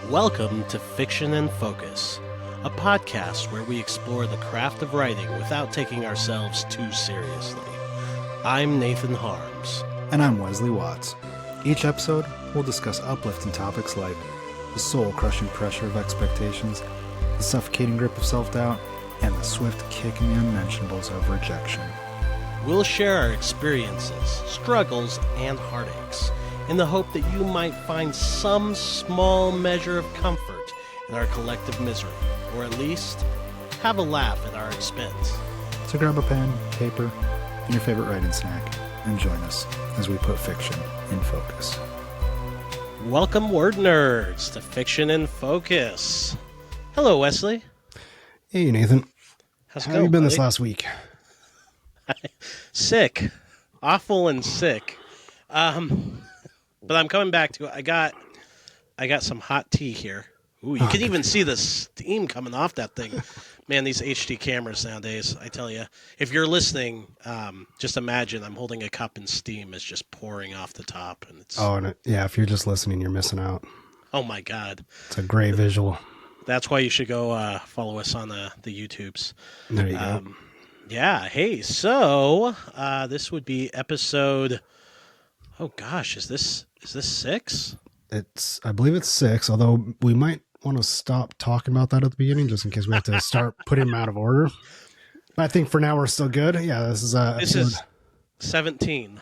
Welcome to Fiction and Focus, a podcast where we explore the craft of writing without taking ourselves too seriously. I'm Nathan Harms. And I'm Wesley Watts. Each episode, we'll discuss uplifting topics like the soul-crushing pressure of expectations, the suffocating grip of self-doubt, and the swift kicking unmentionables of rejection. We'll share our experiences, struggles, and heartaches in the hope that you might find some small measure of comfort in our collective misery, or at least have a laugh at our expense. So grab a pen, paper, and your favorite writing snack, and join us as we put fiction in focus. Welcome, word nerds, to Fiction in Focus. Hello, Wesley. Hey, Nathan. How's it How going, have you been buddy? this last week? Sick. Awful and sick. But I'm coming back to it. I got some hot tea here. Ooh, you can even see the steam coming off that thing. Man, these HD cameras nowadays, I tell you. If you're listening, just imagine I'm holding a cup and steam is just pouring off the top. And it's Yeah, if you're just listening, you're missing out. Oh, my God. It's a great visual. That's why you should go follow us on the YouTubes. There you go. Yeah, hey, so this would be episode... Oh, gosh, is this 6? I believe it's 6, although we might want to stop talking about that at the beginning just in case we have to start putting them out of order. But I think for now we're still good. Yeah, this is 17.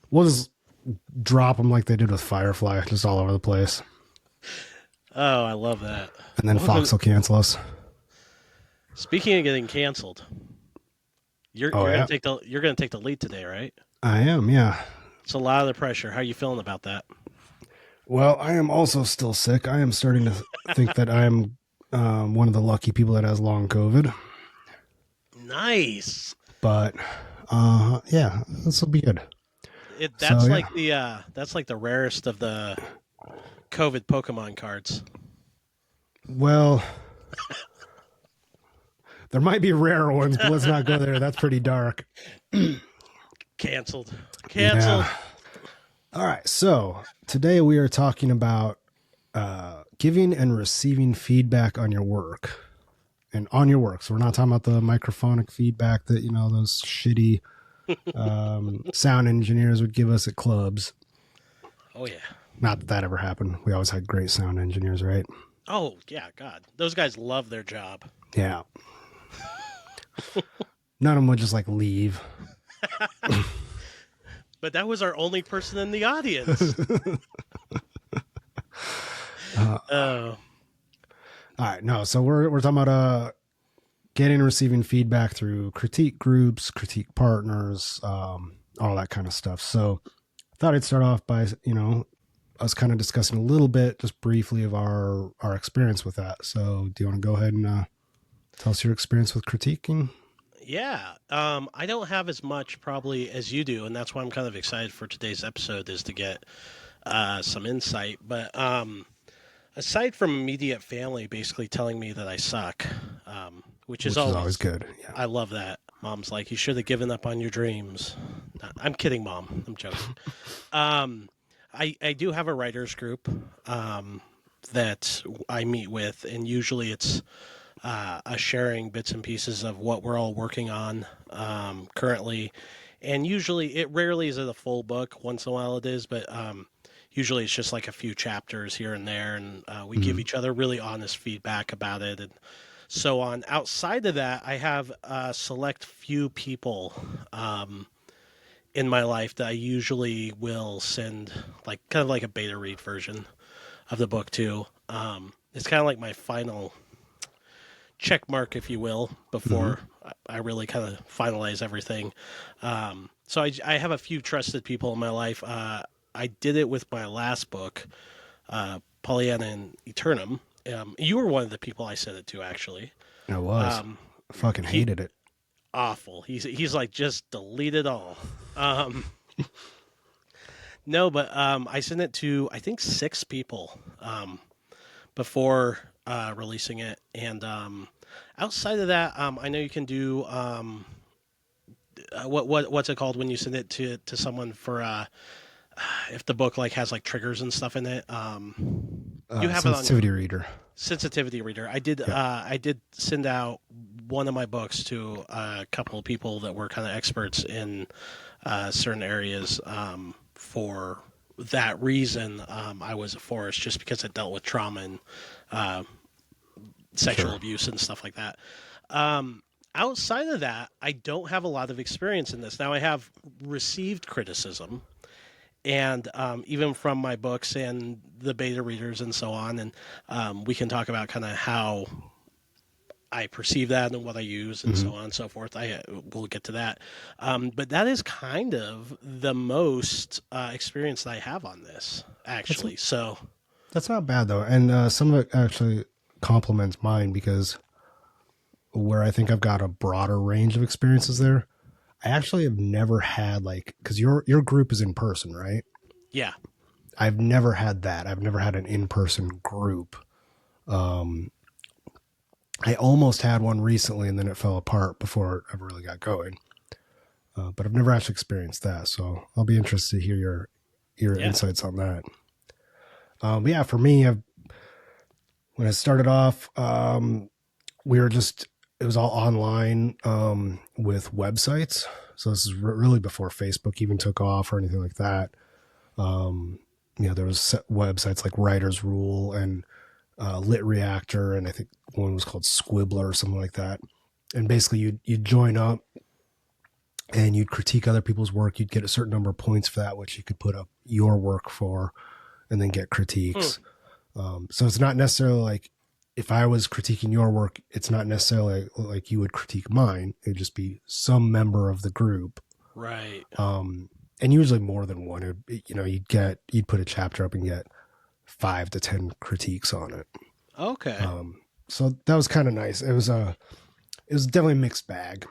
We'll just drop them like they did with Firefly, just all over the place. Oh, I love that. And then Fox will cancel us. Speaking of getting canceled, you're gonna take the lead today, right? I am, yeah. It's a lot of the pressure. How are you feeling about that? Well, I am also still sick. I am starting to think that I'm one of the lucky people that has long COVID. Nice. But yeah, this will be good. That's like the rarest of the COVID Pokemon cards. Well, there might be rarer ones, but let's not go there. That's pretty dark. Canceled. Yeah. All right. So today we are talking about giving and receiving feedback on your work. And on your work. So we're not talking about the microphonic feedback that, those shitty sound engineers would give us at clubs. Oh, yeah. Not that ever happened. We always had great sound engineers, right? Oh, yeah, God. Those guys love their job. Yeah. None of them would just leave. But that was our only person in the audience. All right. No, so we're talking about getting and receiving feedback through critique groups, critique partners, all that kind of stuff. So I thought I'd start off by, us kind of discussing a little bit, just briefly, of our experience with that. So do you want to go ahead and tell us your experience with critiquing? Yeah. I don't have as much probably as you do, and that's why I'm kind of excited for today's episode is to get some insight. But aside from immediate family basically telling me that I suck, which is always good. Yeah. I love that. Mom's like, you should have given up on your dreams. No, I'm kidding, Mom. I'm joking. I do have a writers group that I meet with, and usually it's sharing bits and pieces of what we're all working on currently. And usually it rarely is a full book. Once in a while it is, but usually it's just like a few chapters here and there. And we give each other really honest feedback about it and so on. Outside of that, I have a select few people in my life that I usually will send kind of like a beta read version of the book to. It's kind of like my final check mark, if you will, before I really kind of finalize everything. So I have a few trusted people in my life. I did it with my last book, Pollyanna and Eternum. You were one of the people I sent it to, actually. I was. I fucking hated it. Awful. He's like, just delete it all. No, but I sent it to, I think, 6 people before releasing it. And outside of that, I know you can do what's it called when you send it to someone for if the book like has like triggers and stuff in it. You have it on Sensitivity reader. sensitivity reader. I did. Yeah. I did send out one of my books to a couple of people that were kind of experts in certain areas for that reason. I was a forest just because it dealt with trauma and uh, sexual Sure. abuse and stuff like that. Outside of that, I don't have a lot of experience in this. Now, I have received criticism, and even from my books and the beta readers and so on, and we can talk about kind of how I perceive that and what I use and Hmm. so on and so forth. I We'll get to that, but that is kind of the most experience that I have on this, That's actually. So, that's not bad though, and some of it actually complements mine because where I think I've got a broader range of experiences there. I actually have never had like because your group is in person, right? yeah, I've never had that. I've never had an in person group. Um, I almost had one recently, and then it fell apart before it ever really got going. But I've never actually experienced that, so I'll be interested to hear your yeah, insights on that. But yeah, for me, when I started off, we were just it was all online with websites. So this is really before Facebook even took off or anything like that. Um, there was websites like Writer's Rule and Lit Reactor, and I think one was called Squibbler or something like that. And basically, you'd join up and you'd critique other people's work. You'd get a certain number of points for that, which you could put up your work for, and then get hmm, critiques. So it's not necessarily like if I was critiquing your work, it's not necessarily like you would critique mine. It'd just be some member of the group, right, and usually more than one. You'd put a chapter up and get 5 to 10 critiques on it. okay, So that was kind of nice. It was definitely a mixed bag.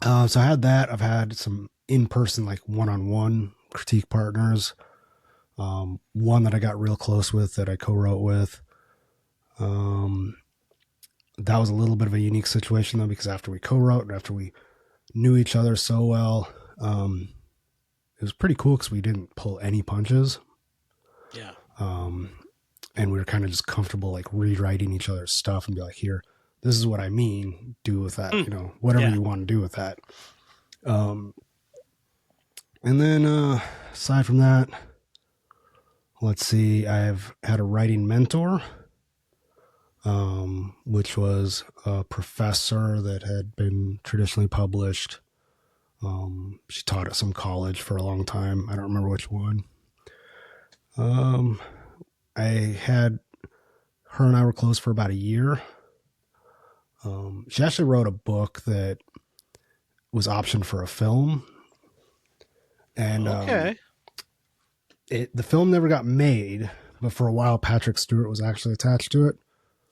So I had that. I've had some in person, like one-on-one critique partners. One that I got real close with that I co-wrote with. Um, that was a little bit of a unique situation though, because after we co-wrote and after we knew each other so well, it was pretty cool because we didn't pull any punches. yeah, Um, and we were kind of just comfortable like rewriting each other's stuff and be like, here, this is what I mean. Do with that, hmm, whatever yeah, you want to do with that. Um, and then aside from that, let's see, I've had a writing mentor, which was a professor that had been traditionally published. She taught at some college for a long time. I don't remember which one. Um, I had her and I were close for about a year. She actually wrote a book that was optioned for a film, and okay. the film never got made. But for a while, Patrick Stewart was actually attached to it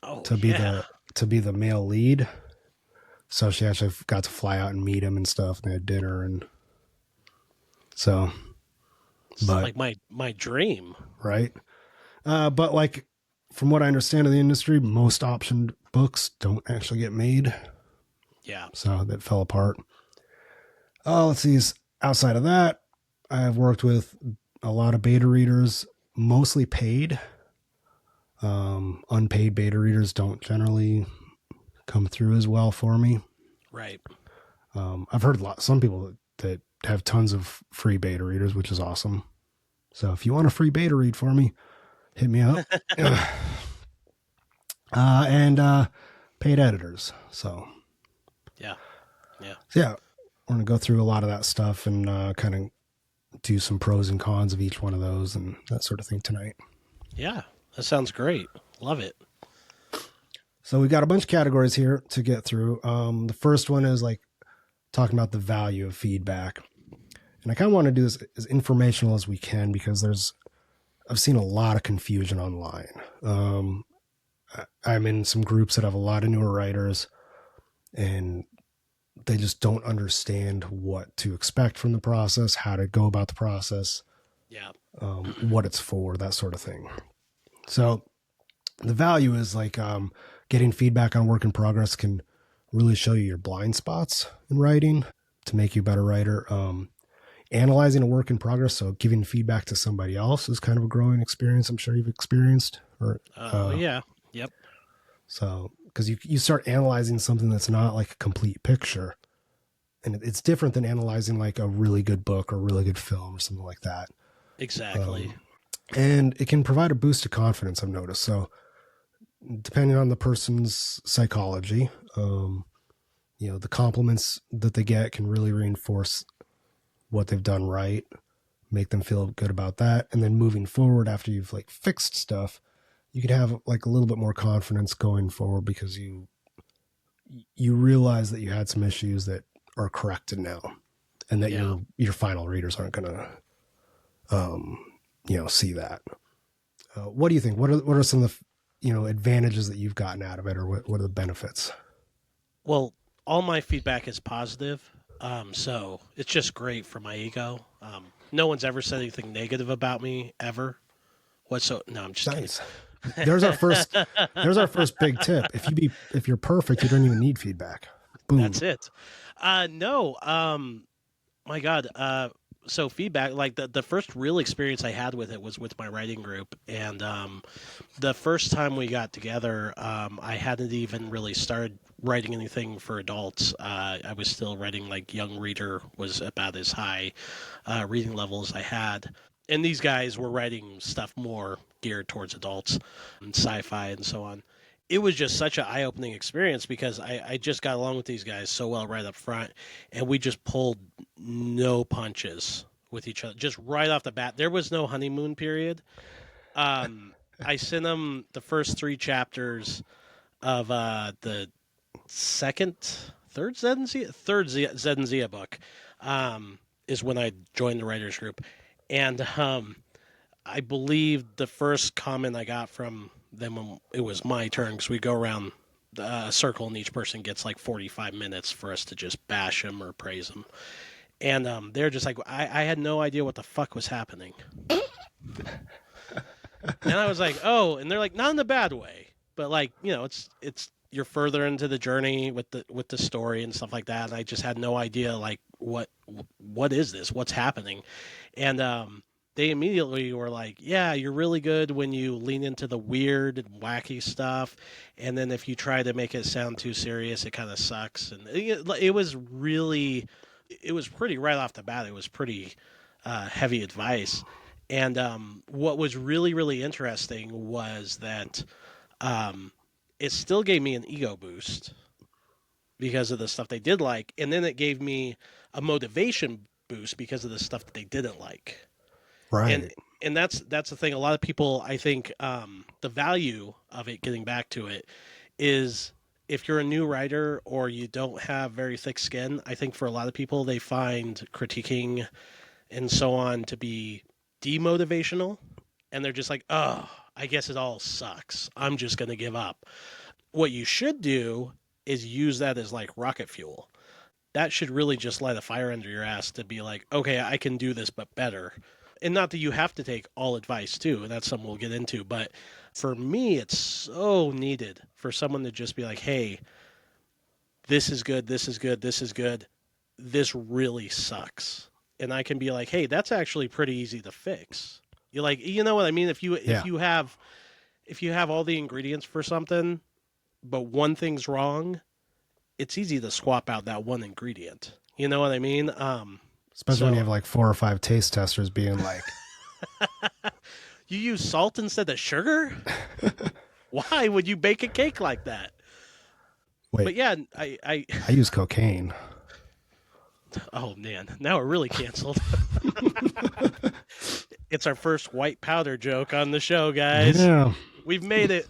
Oh to be yeah, the male lead. So she actually got to fly out and meet him and stuff. And they had dinner and so, it's but like my dream. right. But like from what I understand of the industry, most optioned books don't actually get made. Yeah, So that fell apart. Oh, let's see. Outside of that, I've worked with a lot of beta readers, mostly paid. Unpaid beta readers don't generally come through as well for me. right. I've heard some people that have tons of free beta readers, which is awesome. So if you want a free beta read for me, hit me up. And paid editors. So Yeah, yeah, yeah, we're gonna go through a lot of that stuff and kind of do some pros and cons of each one of those and that sort of thing tonight. yeah. That sounds great. Love it. So we got a bunch of categories here to get through. The first one is like talking about the value of feedback, and I kind of want to do this as informational as we can because I've seen a lot of confusion online. I'm in some groups that have a lot of newer writers, and they just don't understand what to expect from the process, how to go about the process, Yeah, what it's for, that sort of thing. So the value is like getting feedback on work in progress can really show you your blind spots in writing to make you a better writer. analyzing a work in progress. So giving feedback to somebody else is kind of a growing experience. I'm sure you've experienced. Or Yeah, yep. So because you start analyzing something that's not like a complete picture, and it's different than analyzing like a really good book or really good film or something like that. Exactly. And it can provide a boost to confidence, I've noticed. So depending on the person's psychology, the compliments that they get can really reinforce what they've done right, make them feel good about that. And then moving forward after you've like fixed stuff, you can have like a little bit more confidence going forward because you realize that you had some issues that are corrected now, and that your final readers aren't going to see that. What do you think? What are some of the advantages that you've gotten out of it, or what are the benefits? Well, all my feedback is positive, so it's just great for my ego. No one's ever said anything negative about me ever. No, I'm just nice. Kidding. There's our first big tip. If you're perfect, you don't even need feedback. Boom. That's it. No, my God. So feedback, like the first real experience I had with it was with my writing group, and the first time we got together, I hadn't even really started writing anything for adults. I was still writing like young reader was about as high reading level as I had, and these guys were writing stuff more geared towards adults and sci-fi and so on. It was just such an eye-opening experience because I just got along with these guys so well right up front, and we just pulled no punches with each other just right off the bat. There was no honeymoon period. I sent them the first 3 chapters of the third Zed and Zia book, is when I joined the writers group, and I believe the first comment I got from them when it was my turn, because we go around a circle and each person gets like 45 minutes for us to just bash them or praise them. And they're just like, I had no idea what the fuck was happening. And I was like, oh, and they're like, not in a bad way, but like, it's you're further into the journey with the story and stuff like that. And I just had no idea like what is this? What's happening? And they immediately were like, yeah, you're really good when you lean into the weird and wacky stuff. And then if you try to make it sound too serious, it kind of sucks. And it was pretty right off the bat. It was pretty heavy advice. And what was really, really interesting was that it still gave me an ego boost because of the stuff they did like. And then it gave me a motivation boost because of the stuff that they didn't like. Right. And that's the thing. A lot of people, I think, the value of it, getting back to it, is if you're a new writer or you don't have very thick skin, I think for a lot of people, they find critiquing and so on to be demotivational. And they're just like, oh, I guess it all sucks. I'm just going to give up. What you should do is use that as like rocket fuel. That should really just light a fire under your ass to be like, okay, I can do this, but better. And not that you have to take all advice too, and that's something we'll get into, but for me, it's so needed for someone to just be like, hey, this is good, this is good, this is good, this really sucks. And I can be like, hey, that's actually pretty easy to fix. You're like, you know what I mean? If you have all the ingredients for something, but one thing's wrong, it's easy to swap out that one ingredient. You know what I mean? Especially when you have like 4 or 5 taste testers being like, you use salt instead of sugar? Why would you bake a cake like that? Wait, but yeah, I use cocaine. Oh man, now we're really canceled. It's our first white powder joke on the show, guys. Yeah. We've made it.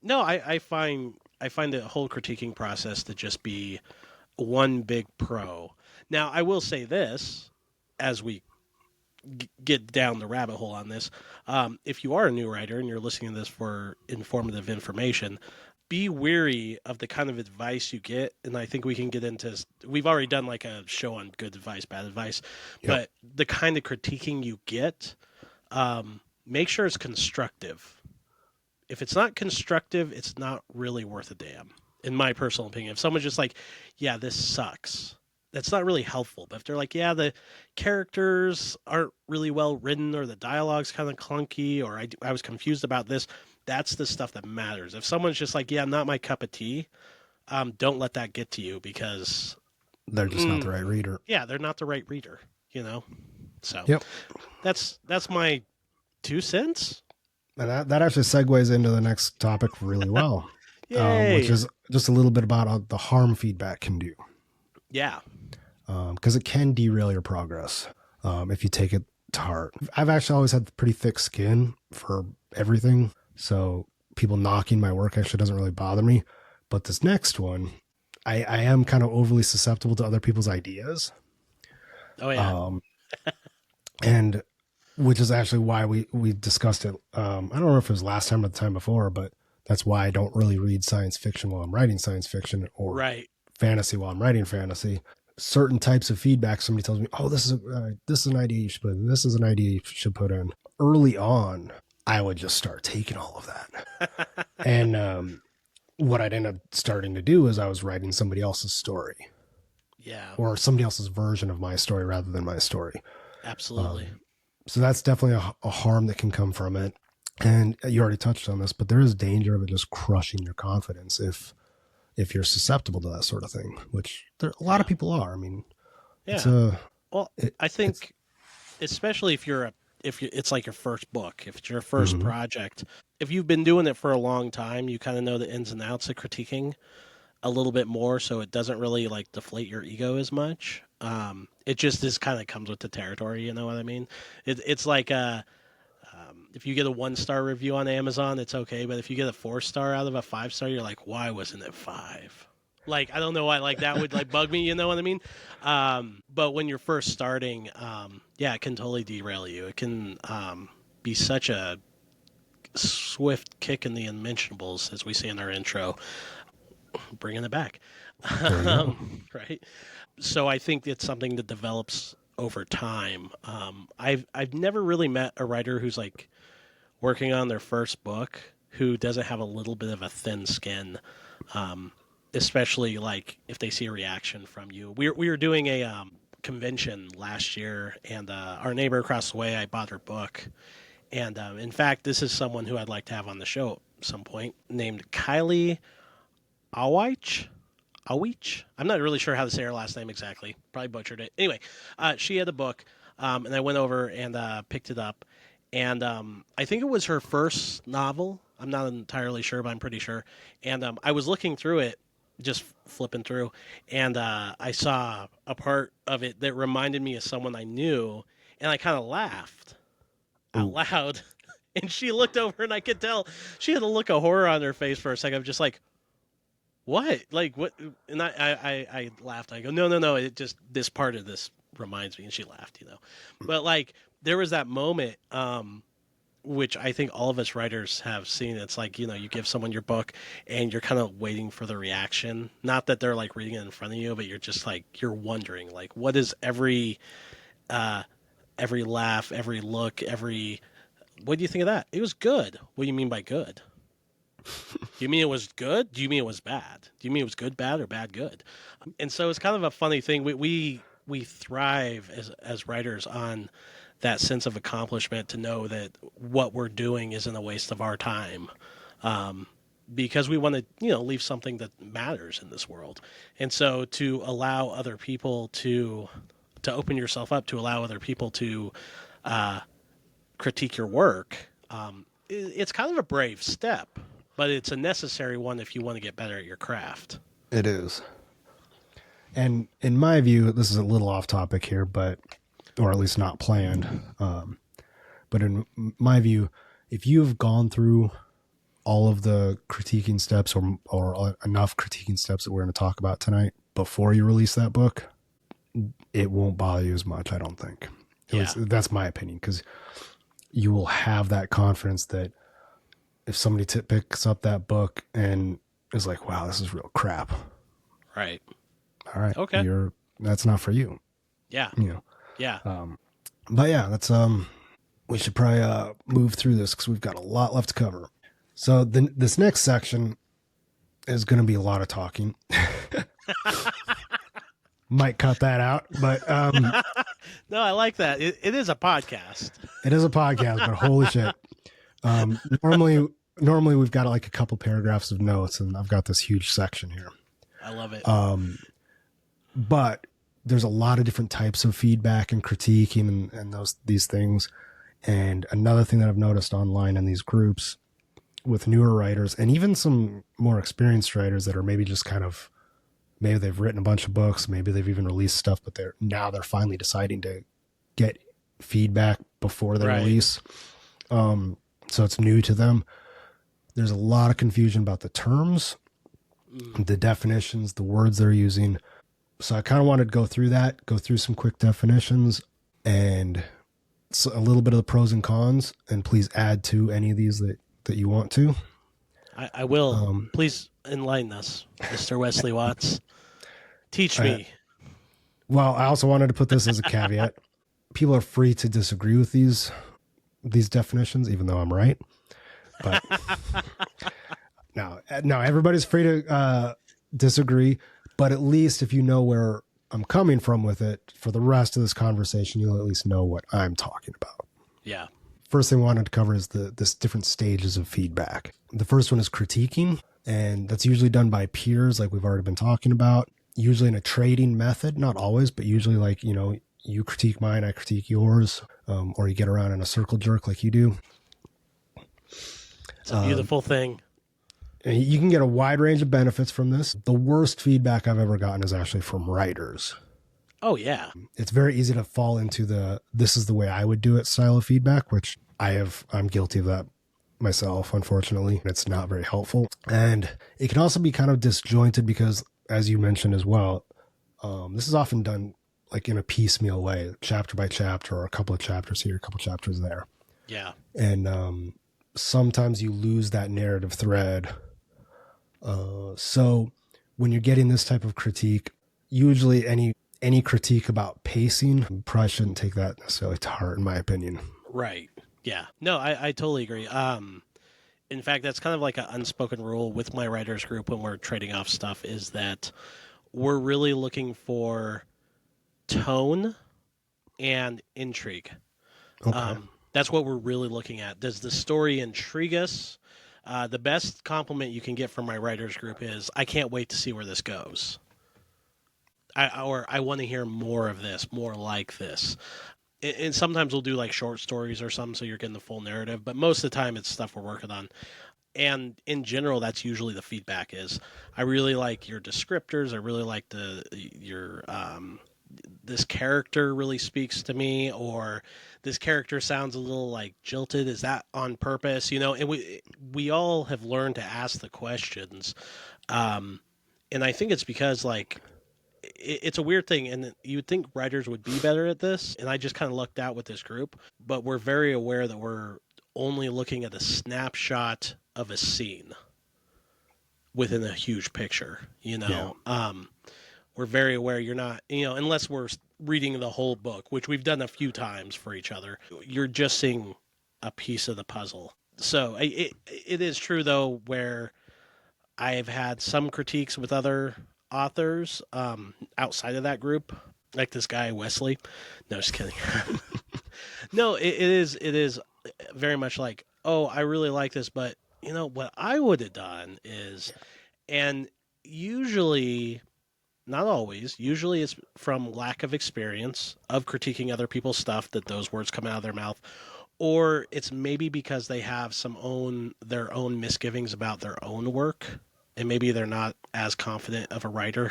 No, I find the whole critiquing process to just be one big pro. Now, I will say this, as we get down the rabbit hole on this, if you are a new writer and you're listening to this for informative information, be wary of the kind of advice you get. And I think we can get into, we've already done like a show on good advice, bad advice, but the kind of critiquing you get, make sure it's constructive. If it's not constructive, it's not really worth a damn, in my personal opinion. If someone's just like, yeah, this sucks, that's not really helpful. But if they're like, yeah, the characters aren't really well written, or the dialogue's kind of clunky, or I was confused about this, that's the stuff that matters. If someone's just like, yeah, not my cup of tea, don't let that get to you, because They're just not the right reader. yeah, they're not the right reader, you know. So Yep. that's my 2 cents. And that actually segues into the next topic really well, Yay! which is just a little bit about the harm feedback can do. Yeah. Because it can derail your progress if you take it to heart. I've actually always had pretty thick skin for everything, so people knocking my work actually doesn't really bother me. But this next one, I am kind of overly susceptible to other people's ideas. Oh yeah. And which is actually why we discussed it. I don't know if it was last time or the time before, but that's why I don't really read science fiction while I'm writing science fiction, or Right. fantasy while I'm writing fantasy. Certain types of feedback, somebody tells me, "Oh, this is an idea you should put in. This is an idea you should put in." Early on, I would just start taking all of that, and what I'd end up starting to do is I was writing somebody else's story, Yeah. or somebody else's version of my story rather than my story. Absolutely. So that's definitely a harm that can come from it. And you already touched on this, but there is danger of it just crushing your confidence if you're susceptible to that sort of thing, which a lot of people are. I mean, Yeah. Well, I think, especially if it's like your first book, if it's your 1st project, if you've been doing it for a long time, you kind of know the ins and outs of critiquing a little bit more, so it doesn't really like deflate your ego as much. It just is kind of comes with the territory, you know what I mean? It's like if you get a 1-star review on Amazon, it's okay, but if you get a 4-star out of a 5-star, you're like, why wasn't it 5? Like, I don't know why, like that would like bug me, you know what I mean? But when you're first starting, yeah, it can totally derail you. It can be such a swift kick in the unmentionables, as we say in our intro, bringing it back. Right? So I think it's something that develops over time. I've never really met a writer who's like working on their first book who doesn't have a little bit of a thin skin, especially like if they see a reaction from you. We were doing a convention last year, and our neighbor across the way, I bought her book. And in fact, this is someone who I'd like to have on the show at some point, named Kylie Awich. Awich? I'm not really sure how to say her last name exactly. Probably butchered it. Anyway, she had a book, and I went over and picked it up. And I think it was her first novel. I'm not entirely sure, but I'm pretty sure. And I was looking through it, just flipping through, and I saw a part of it that reminded me of someone I knew, and I kind of laughed out loud. And she looked over, and I could tell she had a look of horror on her face for a second. I'm just like, what? Like, what? And I laughed. I go, no. It just, this part of this reminds me. And she laughed, you know. But, like, there was that moment, which I think all of us writers have seen. It's like, you know, you give someone your book and you're kind of waiting for the reaction. Not that they're, like, reading it in front of you, but you're just, like, you're wondering, like, what is every laugh, every look, what do you think of that? It was good. What do you mean by good? Do you mean it was good? Do you mean it was bad? Do you mean it was good, bad, or bad, good? And so it's kind of a funny thing. We thrive as writers on that sense of accomplishment, to know that what we're doing isn't a waste of our time, because we want to, you know, leave something that matters in this world. And so to allow other people to open yourself up, to allow other people to critique your work, it's kind of a brave step. But it's a necessary one if you want to get better at your craft. It is. And in my view, this is a little off topic here, or at least not planned. But in my view, if you have gone through all of the critiquing steps, or enough critiquing steps that we're going to talk about tonight before you release that book, it won't bother you as much, I don't think. That's my opinion, because you will have that confidence that if somebody picks up that book and is like, wow, this is real crap. Right. All right. Okay. That's not for you. Yeah. You know. Yeah. But yeah, that's we should probably move through this, because we've got a lot left to cover. So this next section is going to be a lot of talking. Might cut that out, but No, I like that. It is a podcast. it is a podcast. But holy shit! Normally, we've got like a couple paragraphs of notes, and I've got this huge section here. I love it. But there's a lot of different types of feedback and critiquing and these things. And another thing that I've noticed online in these groups with newer writers and even some more experienced writers that are maybe just kind of, maybe they've written a bunch of books, maybe they've even released stuff, but they're finally deciding to get feedback before they release. So it's new to them. There's a lot of confusion about the terms, the definitions, the words they're using. So I kind of wanted to go through some quick definitions and a little bit of the pros and cons, and please add to any of these that you want to. I will. Please enlighten us, Mr. Wesley Watts. Teach me. Well, I also wanted to put this as a caveat. People are free to disagree with these definitions, even though I'm right. But no, everybody's free to disagree. But at least if you know where I'm coming from with it, for the rest of this conversation, you'll at least know what I'm talking about. Yeah. First thing I wanted to cover is this different stages of feedback. The first one is critiquing, and that's usually done by peers, like we've already been talking about, usually in a trading method, not always, but usually like, you critique mine, I critique yours, or you get around in a circle jerk like you do. It's a beautiful thing. You can get a wide range of benefits from this. The worst feedback I've ever gotten is actually from writers. Oh, yeah. It's very easy to fall into this is the way I would do it style of feedback, which I'm guilty of that myself, unfortunately. It's not very helpful. And it can also be kind of disjointed because, as you mentioned as well, this is often done like in a piecemeal way, chapter by chapter, or a couple of chapters here, a couple of chapters there. Yeah. And sometimes you lose that narrative thread. So when you're getting this type of critique, usually any critique about pacing, you probably shouldn't take that necessarily to heart, in my opinion. Right. Yeah. No, I totally agree. In fact, that's kind of like an unspoken rule with my writers group when we're trading off stuff, is that we're really looking for tone and intrigue. Okay. That's what we're really looking at. Does the story intrigue us? The best compliment you can get from my writers group is, I can't wait to see where this goes. I want to hear more of this, more like this. And sometimes we'll do like short stories or something, so you're getting the full narrative. But most of the time, it's stuff we're working on. And in general, that's usually the feedback is, I really like your descriptors. I really like your this character really speaks to me, or this character sounds a little like jilted. Is that on purpose? And we all have learned to ask the questions. And I think it's because like, it's a weird thing, and you would think writers would be better at this, and I just kind of lucked out with this group, but we're very aware that we're only looking at a snapshot of a scene within a huge picture, Yeah. We're very aware you're not, unless we're reading the whole book, which we've done a few times for each other, you're just seeing a piece of the puzzle. So it is true, though, where I've had some critiques with other authors outside of that group, like this guy Wesley. No, just kidding. No, it is very much like, oh, I really like this, but what I would have done is, and usually, not always, usually it's from lack of experience of critiquing other people's stuff that those words come out of their mouth, or it's maybe because they have their own misgivings about their own work. And maybe they're not as confident of a writer.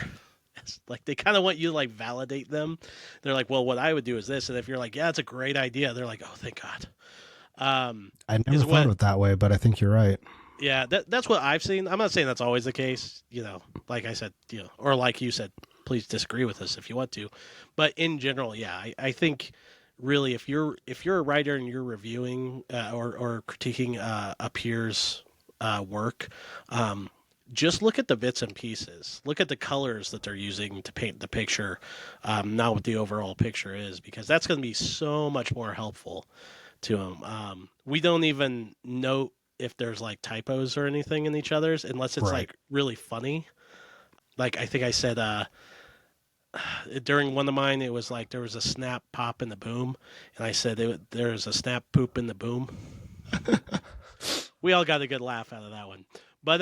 Like, they kind of want you to like validate them. They're like, well, what I would do is this. And if you're like, yeah, it's a great idea, they're like, oh, thank God. I never thought of it that way, but I think you're right. Yeah, that's what I've seen. I'm not saying that's always the case, like I said, or like you said, please disagree with us if you want to. But in general, yeah, I think really if you're a writer and you're reviewing or critiquing a peer's work, just look at the bits and pieces. Look at the colors that they're using to paint the picture, not what the overall picture is, because that's going to be so much more helpful to them. We don't even note if there's like typos or anything in each other's, unless it's like really funny. Like I think I said, during one of mine, it was like there was a snap, pop, and the boom, and I said there's a snap, poop, and the boom. We all got a good laugh out of that one. But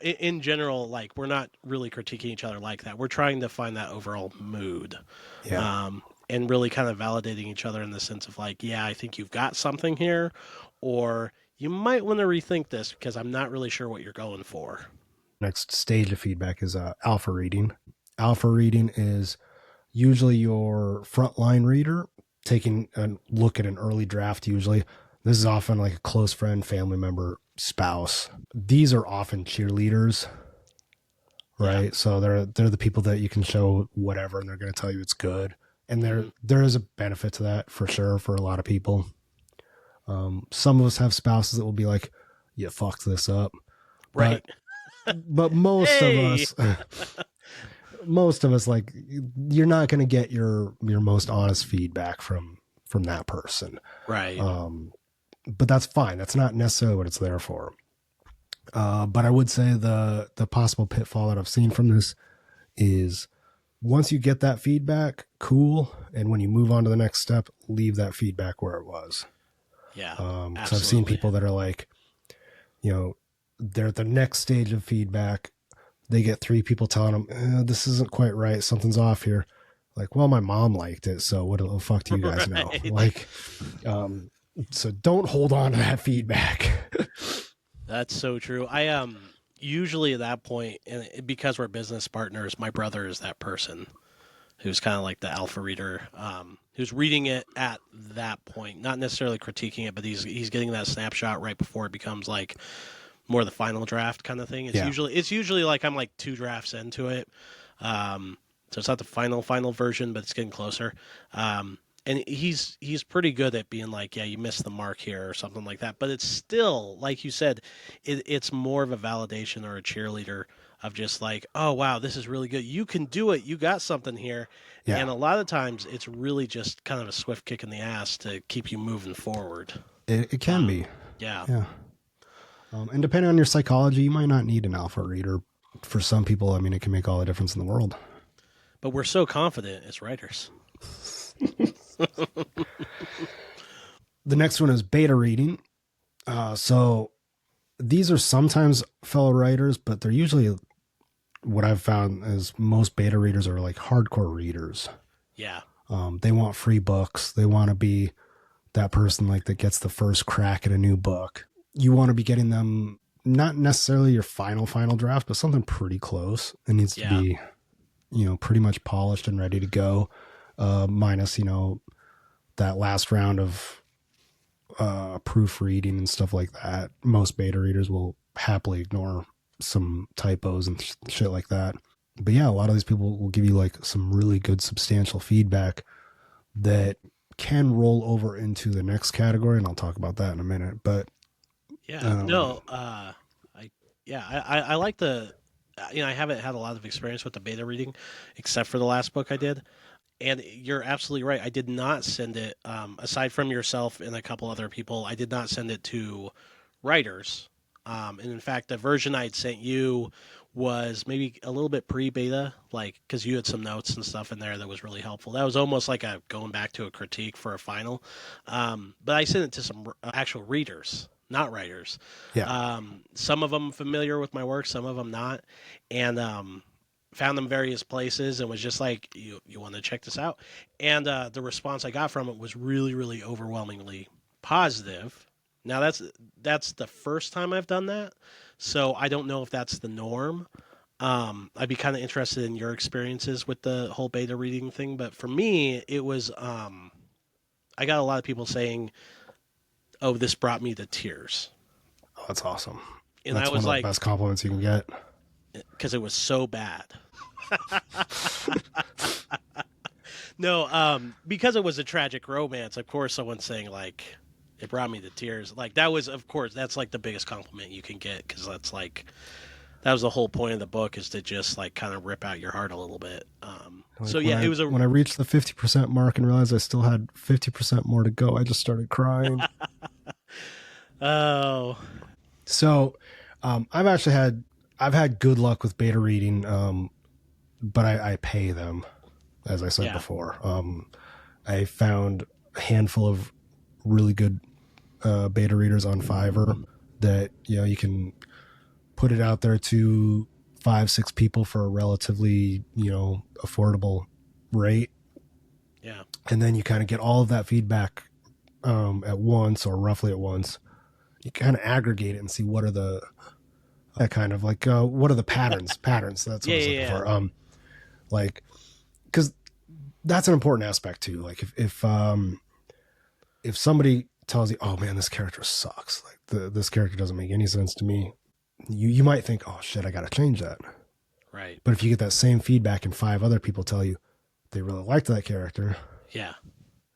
in general, like we're not really critiquing each other like that. We're trying to find that overall mood, Yeah. and really kind of validating each other in the sense of like, yeah, I think you've got something here, or you might want to rethink this because I'm not really sure what you're going for. Next stage of feedback is alpha reading. Alpha reading is usually your frontline reader taking a look at an early draft. Usually, this is often like a close friend, family member, spouse. These are often cheerleaders, right? Yeah. So they're the people that you can show whatever, and they're going to tell you it's good. And there is a benefit to that for sure for a lot of people. Some of us have spouses that will be like, "You fucked this up," Right. but most of us. Most of us, like, you're not going to get your most honest feedback from that person, Right. But that's fine. That's not necessarily what it's there for. But I would say the possible pitfall that I've seen from this is once you get that feedback, cool, and when you move on to the next step, leave that feedback where it was. Yeah. Because I've seen people that are like, they're at the next stage of feedback. They get 3 people telling them, this isn't quite right. Something's off here. Like, well, my mom liked it. So what the fuck do you guys know? Like, so don't hold on to that feedback. That's so true. I usually at that point, and because we're business partners, my brother is that person who's kind of like the alpha reader, who's reading it at that point, not necessarily critiquing it, but he's getting that snapshot right before it becomes like more the final draft kind of thing. It's usually like I'm like 2 drafts into it. So it's not the final version, but it's getting closer. And he's pretty good at being like, yeah, you missed the mark here or something like that. But it's still, like you said, it's more of a validation or a cheerleader of just like, oh, wow, this is really good. You can do it. You got something here. Yeah. And a lot of times it's really just kind of a swift kick in the ass to keep you moving forward. It can be. Yeah. Yeah. And depending on your psychology, you might not need an alpha reader. For some people, I mean, it can make all the difference in the world. But we're so confident as writers. The next one is beta reading. So these are sometimes fellow writers, but they're usually, what I've found is most beta readers are like hardcore readers. Yeah. They want free books. They want to be that person like that gets the first crack at a new book. You want to be getting them not necessarily your final draft, but something pretty close. It needs to be, pretty much polished and ready to go. Minus, that last round of proofreading and stuff like that. Most beta readers will happily ignore some typos and shit like that. But yeah, a lot of these people will give you like some really good substantial feedback that can roll over into the next category, and I'll talk about that in a minute. But I like the, I haven't had a lot of experience with the beta reading, except for the last book I did. And you're absolutely right. I did not send it, aside from yourself and a couple other people, I did not send it to writers. And in fact, the version I had sent you was maybe a little bit pre-beta, like, because you had some notes and stuff in there that was really helpful. That was almost like going back to a critique for a final. But I sent it to some actual readers, not writers. Yeah. Some of them familiar with my work, some of them not. And found them various places and was just like, you want to check this out? And the response I got from it was really, really overwhelmingly positive. Now that's the first time I've done that, so I don't know if that's the norm. I'd be kind of interested in your experiences with the whole beta reading thing, but for me, it was I got a lot of people saying, "Oh, this brought me to tears." Oh, that's awesome. And that's I was one of like, the best compliments you can get, because it was so bad. No, because it was a tragic romance. Of course, someone's saying like, it brought me to tears. Like that was, of course, that's like the biggest compliment you can get, because that's like, that was the whole point of the book, is to just like kind of rip out your heart a little bit. So yeah, it was when I reached the 50% mark and realized I still had 50% more to go, I just started crying. Oh, so I've had good luck with beta reading, but I pay them. as I said Yeah. before. I found a handful of really good beta readers on Fiverr that, you know, you can put it out there to 5-6 people for a relatively, you know, affordable rate. Yeah. And then you kind of get all of that feedback at once, or roughly at once. You kind of aggregate it and see what are the that kind of like what are the patterns. That's what Yeah. I was looking Yeah. for. Like, because that's an important aspect too. Like if somebody tells you, oh man, this character sucks, like this character doesn't make any sense to me, you might think, oh shit, I gotta change that. Right. But if you get that same feedback and 5 other people tell you they really liked that character, Yeah.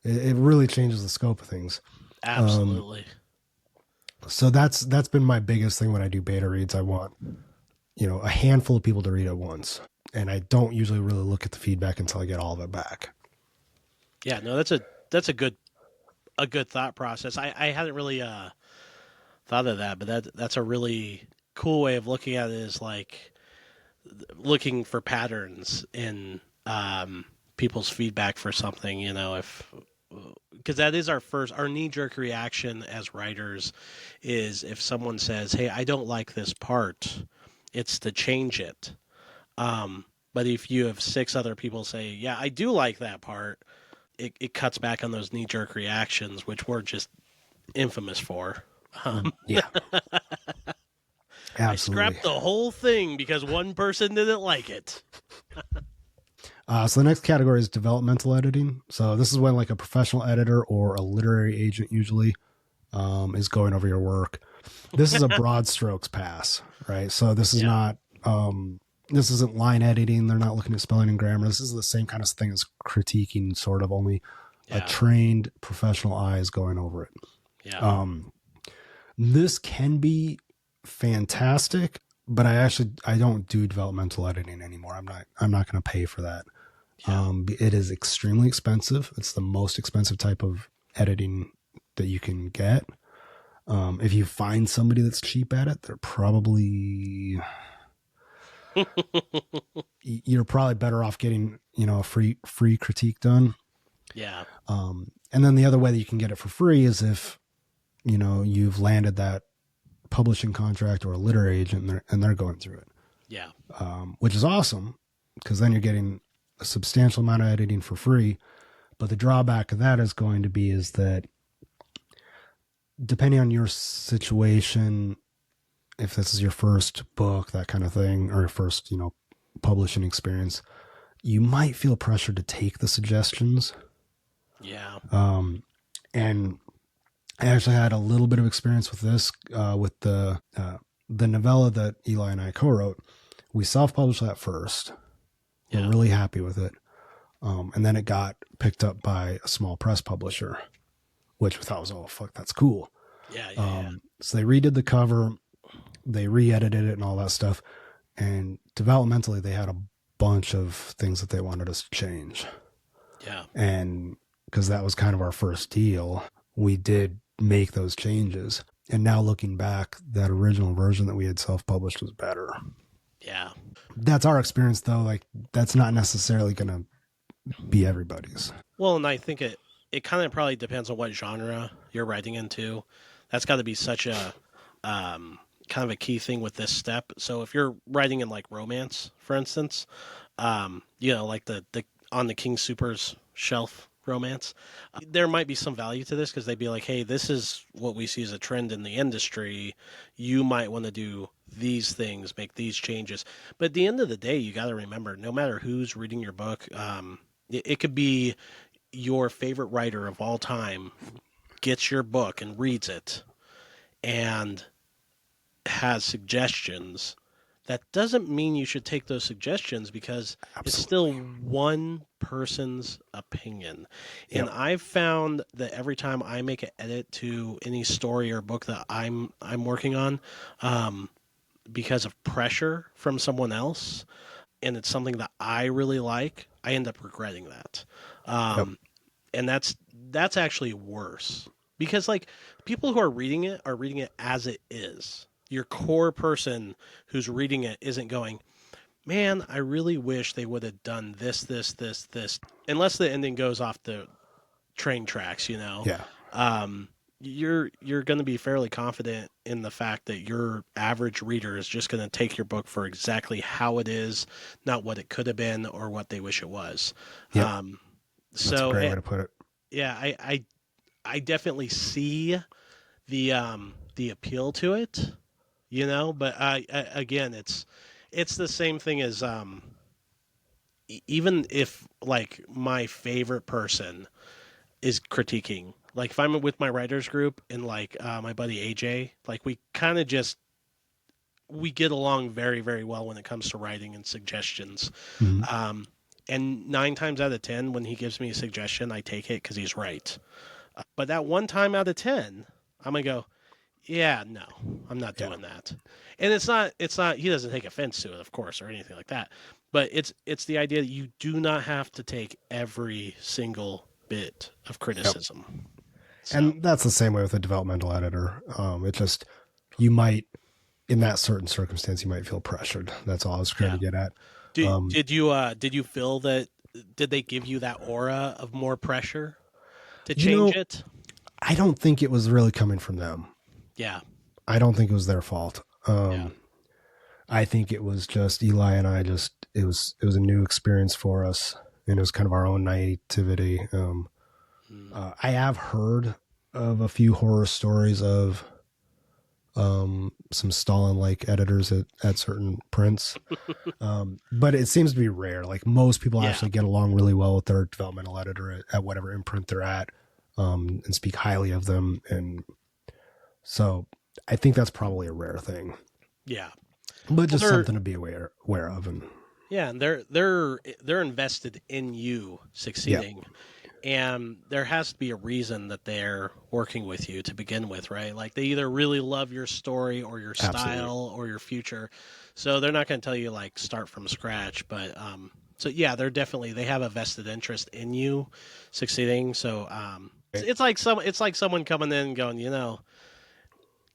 it really changes the scope of things. Absolutely. So that's been my biggest thing when I do beta reads. I want, you know, a handful of people to read at once, and I don't usually really look at the feedback until I get all of it back. Yeah. No, that's a good thought process. I hadn't really thought of that, but that's a really cool way of looking at it. Is like looking for patterns in people's feedback for something. You know, if because that is our knee jerk reaction as writers is if someone says, "Hey, I don't like this part," it's to change it. But if you have 6 other people say, "Yeah, I do like that part," it cuts back on those knee jerk reactions, which we're just infamous for. Yeah, I absolutely. scrapped the whole thing because one person didn't like it. So the next category is developmental editing. So this is when like a professional editor or a literary agent usually is going over your work. This is a broad strokes pass, right? So this is Yeah. not this isn't line editing. They're not looking at spelling and grammar. This is the same kind of thing as critiquing, sort of, only a Yeah. trained professional eye is going over it. Yeah. This can be fantastic, but I don't do developmental editing anymore. I'm not going to pay for that. Yeah. It is extremely expensive. It's the most expensive type of editing that you can get. If you find somebody that's cheap at it, they're probably you're probably better off getting, you know, a free critique done. Yeah. And then the other way that you can get it for free is if, you know, you've landed that publishing contract or a literary agent and they're going through it. Yeah. Which is awesome because then you're getting a substantial amount of editing for free. But the drawback of that is going to be is that depending on your situation, if this is your first book, that kind of thing, or first, you know, publishing experience, you might feel pressured to take the suggestions. Yeah. And I actually had a little bit of experience with this, with the novella that Eli and I co-wrote. We self-published that first. Yeah. We're really happy with it. And then it got picked up by a small press publisher, which we thought was, oh, fuck, that's cool. Yeah. Yeah. So they redid the cover, they re-edited it and all that stuff. And developmentally, they had a bunch of things that they wanted us to change. Yeah. And because that was kind of our first deal, we did make those changes. And now looking back, that original version that we had self-published was better. Yeah. That's our experience, though. Like, that's not necessarily going to be everybody's. Well, and I think it kind of probably depends on what genre you're writing into. That's got to be such a kind of a key thing with this step. So if you're writing in like romance, for instance, you know, like the on the King Supers shelf romance, there might be some value to this because they'd be like, hey, this is what we see as a trend in the industry. You might want to do these things, make these changes. But at the end of the day, you got to remember, no matter who's reading your book, it could be your favorite writer of all time gets your book and reads it and has suggestions. That doesn't mean you should take those suggestions because it's still one person's opinion. And Yep. I've found that every time I make an edit to any story or book that I'm working on, because of pressure from someone else, and it's something that I really like, I end up regretting that. Yep. And that's actually worse because like people who are reading it as it is. Your core person who's reading it isn't going, man, I really wish they would have done this, unless the ending goes off the train tracks, you know. Yeah. Um, you're going to be fairly confident in the fact that your average reader is just going to take your book for exactly how it is, not what it could have been or what they wish it was. Yep. Um, That's a so great way it, to put it. yeah, I definitely see the appeal to it, you know, but again, it's the same thing as even if like my favorite person is critiquing, like if I'm with my writers group and like my buddy AJ, like we kind of just we get along very very well when it comes to writing and suggestions. Mhm. Um, and 9 times out of 10, when he gives me a suggestion, I take it because he's right. But that 1 time out of 10, I'm gonna go, yeah, no, I'm not Yeah. doing that. And it's not he doesn't take offense to it, of course, or anything like that. But it's the idea that you do not have to take every single bit of Yep. criticism. So And that's the same way with a developmental editor. It just, you might, in that certain circumstance, you might feel pressured. That's all I was trying yeah. to get at. Did Um, did you feel that did they give you that aura of more pressure to you change know, it? I don't think it was really coming from them. Yeah. I don't think it was their fault. Yeah. I think it was just Eli and I just, it was a new experience for us, and it was kind of our own naivety. Mm. I have heard of a few horror stories of some Stalin-like editors at certain prints, but it seems to be rare. Like most people Yeah. actually get along really well with their developmental editor at whatever imprint they're at, and speak highly of them. And so I think that's probably a rare thing, Yeah. but just they're something to be aware of. And yeah, and they're invested in you yeah, succeeding. And there has to be a reason that they're working with you to begin with, right? Like they either really love your story or your absolutely. style or your future. So they're not going to tell you like start from scratch, but so yeah, they have a vested interest in you succeeding. So it's like someone coming in and going, you know,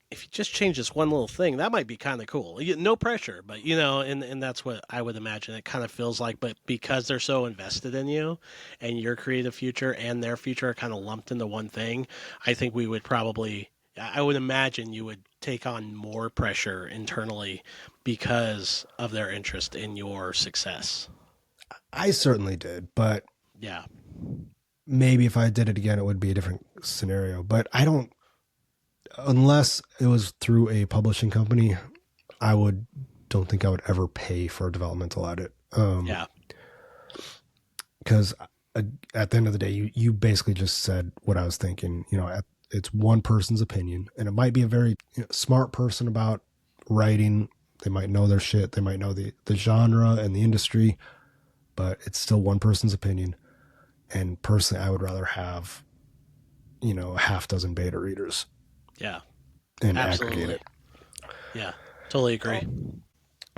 if you just change this one little thing, that might be kind of cool. No pressure, but you know, and that's what I would imagine it kind of feels like. But because they're so invested in you, and your creative future and their future are kind of lumped into one thing, I think we would probably, I would imagine you would take on more pressure internally because of their interest in your success. I certainly did, but Yeah, maybe if I did it again, it would be a different scenario. But I don't, unless it was through a publishing company, don't think I would ever pay for a developmental edit. yeah, Because at the end of the day, you basically just said what I was thinking. It's one person's opinion, and it might be a very smart person about writing. They might know their shit. They might know the genre and the industry, but it's still one person's opinion. And personally, I would rather have a half dozen beta readers yeah, and aggregate absolutely. it. Yeah, totally agree.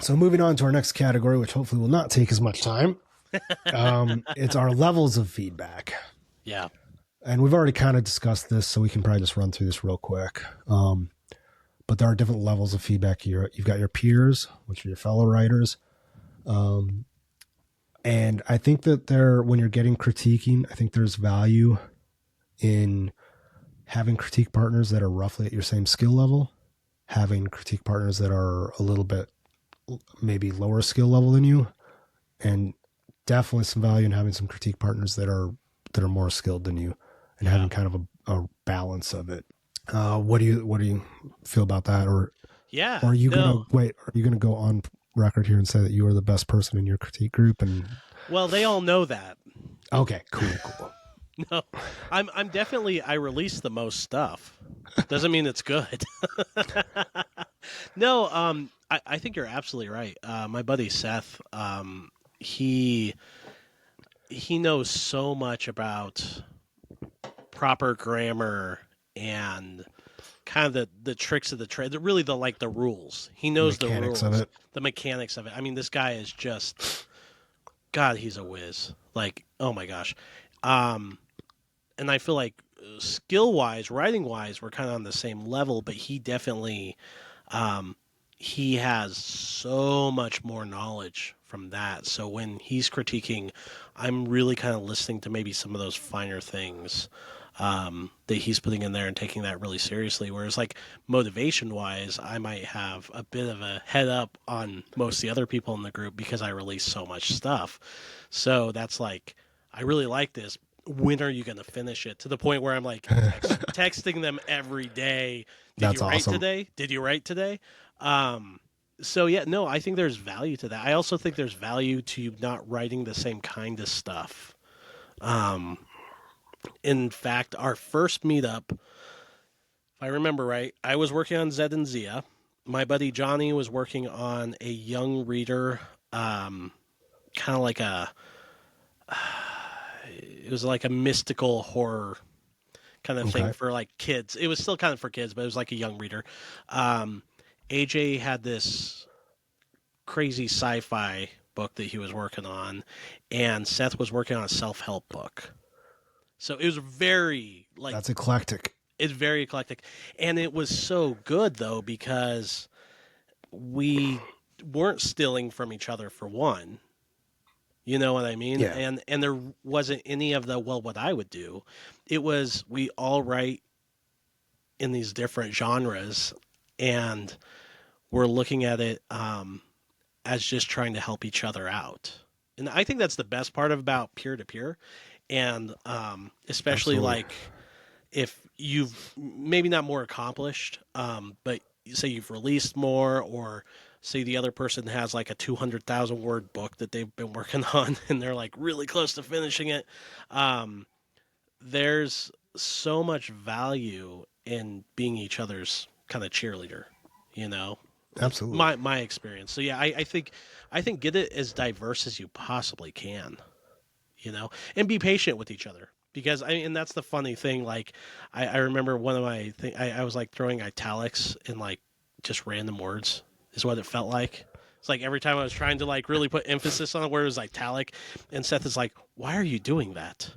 So moving on to our next category, which hopefully will not take as much time. It's our levels of feedback. Yeah, And we've already kind of discussed this, so we can probably just run through this real quick. But there are different levels of feedback. You've got your peers, which are your fellow writers. And I think that when you're getting critiquing, I think there's value in having critique partners that are roughly at your same skill level, having critique partners that are a little bit maybe lower skill level than you, and definitely some value in having some critique partners that are more skilled than you, and yeah. having kind of a balance of it. What do you feel about that? Or Yeah, are you no. gonna go on record here and say that you are the best person in your critique group? And Well, they all know that. okay, cool. No, I'm definitely I release the most stuff. Doesn't mean it's good. No, I think you're absolutely right. My buddy Seth, he knows so much about proper grammar and kind of the tricks of the trade. Really, the rules. He The knows the mechanics of rules, it. the mechanics of it. I mean, this guy is just God. He's a whiz. Like, oh my gosh. And I feel like skill wise, writing wise, we're kind of on the same level, but he definitely he has so much more knowledge from that. So when he's critiquing, I'm really kind of listening to maybe some of those finer things that he's putting in there and taking that really seriously. Whereas like motivation wise, I might have a bit of a head up on most of the other people in the group because I release so much stuff. So that's like, I really like this. When are you going to finish it? To the point where I'm like texting them every day. Did That's you write awesome. today? Did you write today? So yeah, no, I think there's value to that. I also think there's value to you not writing the same kind of stuff. In fact, our first meetup, if I remember right, I was working on Zed and Zia. My buddy Johnny was working on a young reader, kind of like it was like a mystical horror kind of thing Okay. for like kids. It was still kind of for kids, but it was like a young reader. Um, AJ had this crazy sci-fi book that he was working on, and Seth was working on a self-help book. So it was very like That's eclectic. it's very eclectic, and it was so good though because we weren't stealing from each other for one. You know what I mean? Yeah. And there wasn't any of the well, what I would do. It was we all write in these different genres, and we're looking at it as just trying to help each other out. And I think that's the best part about peer to peer, and especially Absolutely. like if you've maybe not more accomplished, but say you've released more, or say the other person has like a 200,000 word book that they've been working on and they're like really close to finishing it. Um, there's so much value in being each other's kind of cheerleader, you know, like Absolutely. my experience. So yeah, I think get it as diverse as you possibly can, you know, and be patient with each other. Because and that's the funny thing. Like, I remember one of my thing. I was like throwing italics in like just random words. Is what it felt like. It's like every time I was trying to like really put emphasis on a word, it was italic, and Seth is like, "Why are you doing that?"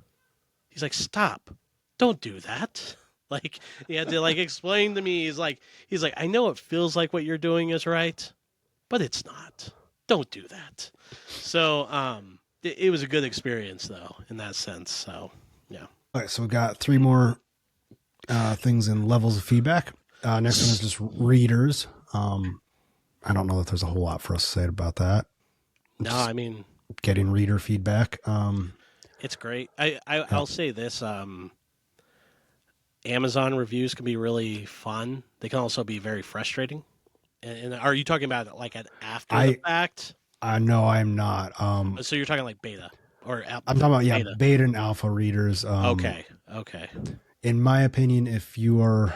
He's like, "Stop! Don't do that." Like he had to like explain to me. He's like, "I know it feels like what you're doing is right, but it's not. Don't do that." So it was a good experience though in that sense. So yeah. All right. So we got three more things in levels of feedback. Next one is just readers. I don't know that there's a whole lot for us to say about that. No, Just I mean getting reader feedback. it's great. I'll Yep. say this: Amazon reviews can be really fun. They can also be very frustrating. And are you talking about like an after the I fact? I know I'm not. So you're talking like beta or I'm talking about beta? beta and alpha readers. Okay, okay. In my opinion, if you are,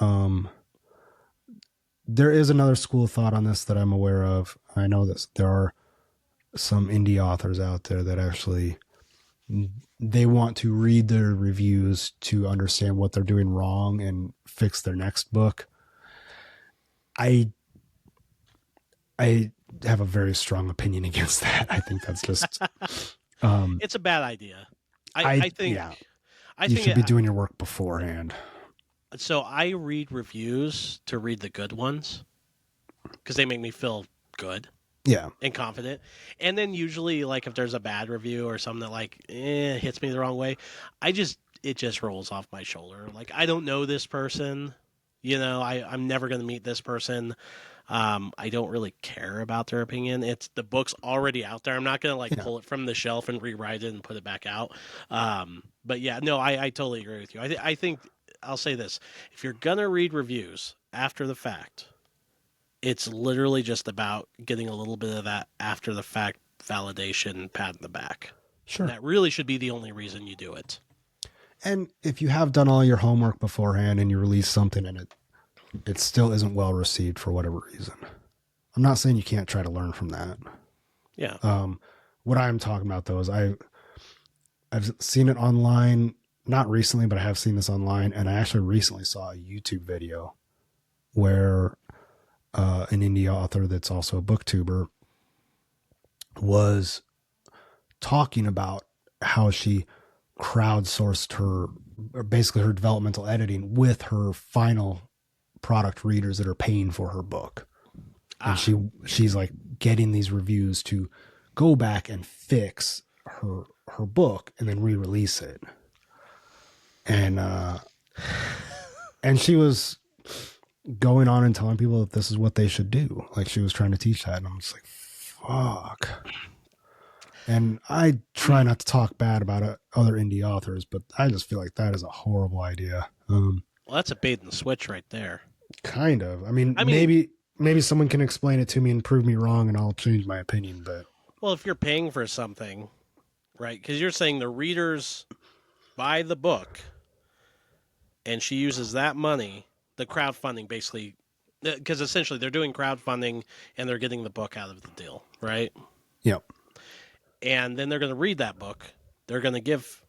um, there is another school of thought on this that I'm aware of. I know that there are some indie authors out there that actually they want to read their reviews to understand what they're doing wrong and fix their next book. I have a very strong opinion against that. I think that's just It's a bad idea. I I think yeah, I you think should be doing your work beforehand. so. I read reviews to read the good ones because they make me feel good Yeah. and confident. And then usually, like if there's a bad review or something that like hits me the wrong way, it just rolls off my shoulder. Like I don't know this person, you know. I'm never gonna meet this person. I don't really care about their opinion. It's the book's already out there. I'm not gonna like Yeah. pull it from the shelf and rewrite it and put it back out. But yeah, no, I totally agree with you. I think I'll say this: if you're gonna read reviews after the fact, it's literally just about getting a little bit of that after the fact validation pat in the back. Sure. That really should be the only reason you do it. And if you have done all your homework beforehand and you release something and it still isn't well received for whatever reason, I'm not saying you can't try to learn from that. Yeah. What I'm talking about though is I've seen it online, not recently, but I have seen this online, and I actually recently saw a YouTube video where an indie author that's also a booktuber was talking about how she crowdsourced her, or basically her developmental editing with her final product readers that are paying for her book. and she's like getting these reviews to go back and fix her book and then re-release it. And she was going on and telling people that this is what they should do. Like, she was trying to teach that, and I'm just like, fuck. And I try not to talk bad about other indie authors, but I just feel like that is a horrible idea. Well, that's a bait and switch right there. Kind of. I mean, maybe someone can explain it to me and prove me wrong, and I'll change my opinion. But well, if you're paying for something, right? Because you're saying the readers buy the book, and she uses that money, the crowdfunding, basically, because essentially they're doing crowdfunding and they're getting the book out of the deal, right? Yep. And then they're going to read that book. They're going to give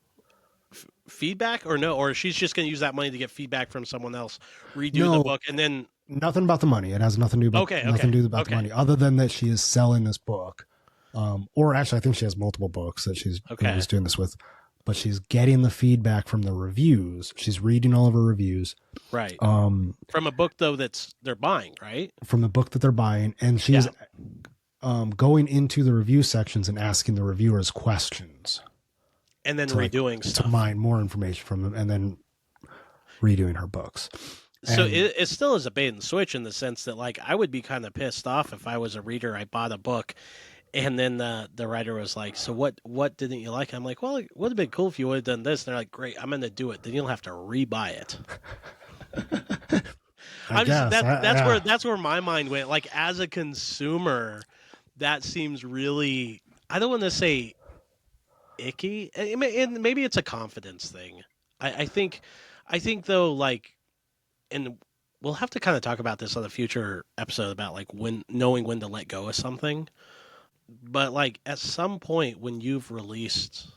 feedback, or no, or she's just going to use that money to get feedback from someone else, redo the book, and then nothing about the money. It has nothing to do about nothing to do about the money, other than that she is selling this book. Or actually, I think she has multiple books that she's doing this with. But she's getting the feedback from the reviews. She's reading all of her reviews. Right. From a book though they're buying, right? From the book that they're buying, and she's going into the review sections and asking the reviewers questions. And then redoing stuff. To mine more information from them, and then redoing her books. So it still is a bait and switch in the sense that, like, I would be kind of pissed off if I was a reader, I bought a book, and then the writer was like, so what didn't you like? I'm like, well, it would have been cool if you would have done this. And they're like, great, I'm going to do it. Then you'll have to rebuy it. That's where my mind went. Like, as a consumer, that seems really, I don't want to say icky, and maybe it's a confidence thing. I think though, like, and we'll have to kind of talk about this on a future episode about like knowing when to let go of something. But like at some point when you've released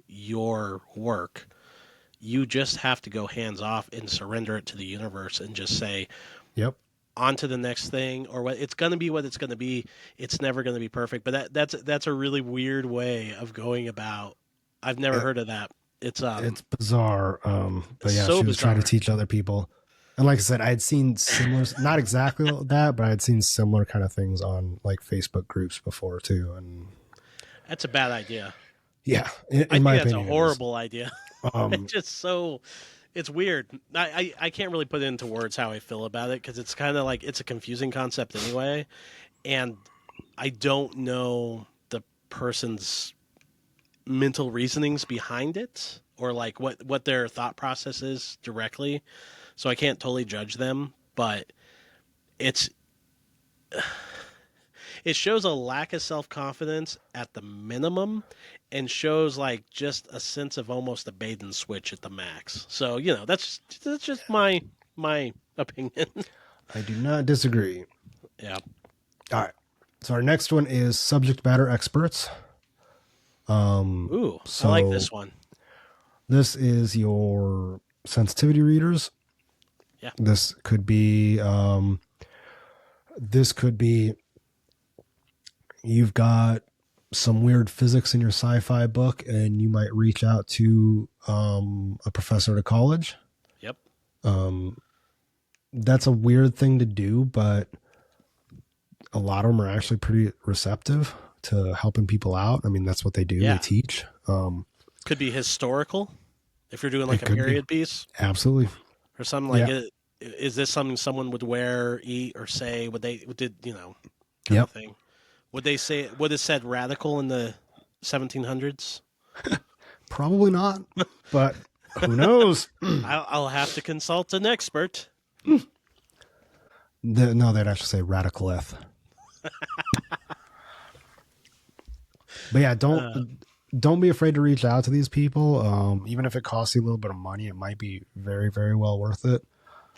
your work, you just have to go hands off and surrender it to the universe and just say, yep, on to the next thing, or what it's going to be, what it's going to be. It's never going to be perfect, but that's a really weird way of going about. I've never heard of that. It's bizarre. But yeah, so she was trying to teach other people. And like I said, I had seen similar, not exactly that, but I had seen similar kind of things on like Facebook groups before too. And that's a bad idea. Yeah. I think that's a horrible idea. It's just so, it's weird. I can't really put into words how I feel about it, because it's kind of like, it's a confusing concept anyway. And I don't know the person's mental reasonings behind it, or like what their thought process is directly. So I can't totally judge them, but it shows a lack of self-confidence at the minimum, and shows like just a sense of almost a bait and switch at the max. So, that's just my opinion. I do not disagree. Yeah. All right. So our next one is subject matter experts. Ooh, I like this one. This is your sensitivity readers. Yeah. This could be you've got some weird physics in your sci-fi book, and you might reach out to a professor at a college. Yep. That's a weird thing to do, but a lot of them are actually pretty receptive to helping people out. I mean, that's what they do. Yeah. They teach. Could be historical if you're doing like a period piece. Absolutely. Or something like it. Is this something someone would wear, eat, or say? Kind of thing? Would they say? Would it said radical in the 1700s? Probably not, but who knows? I'll have to consult an expert. No, they'd actually say radicaleth. But yeah, don't be afraid to reach out to these people. Even if it costs you a little bit of money, it might be very, very well worth it.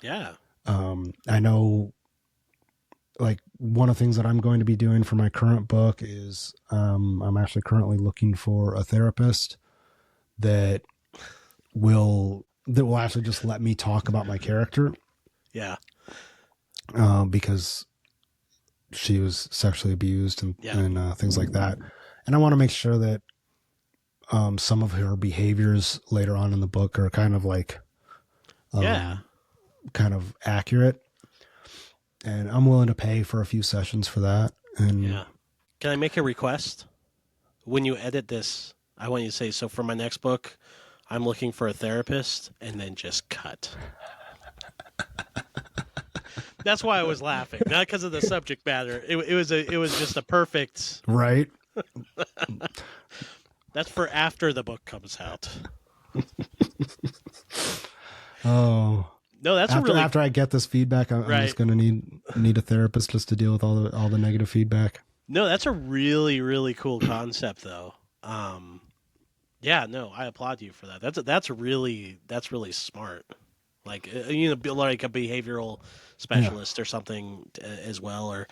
Yeah. I know, like, one of the things that I'm going to be doing for my current book is I'm actually currently looking for a therapist that will actually just let me talk about my character. Yeah. Because she was sexually abused and things like that. And I want to make sure that some of her behaviors later on in the book are kind of like, kind of accurate. and I'm willing to pay for a few sessions for that. And Yeah. Can I make a request? When you edit this, I want you to say, so for my next book, I'm looking for a therapist, and then just cut. That's why I was laughing, not because of the subject matter. It was just a perfect. right. That's for after the book comes out. Oh, No, that's after I get this feedback, I'm just going to need a therapist just to deal with all the negative feedback. No, that's a really, really cool concept, though. Yeah, no, I applaud you for that. That's really smart. Like like a behavioral specialist or something as well. Or,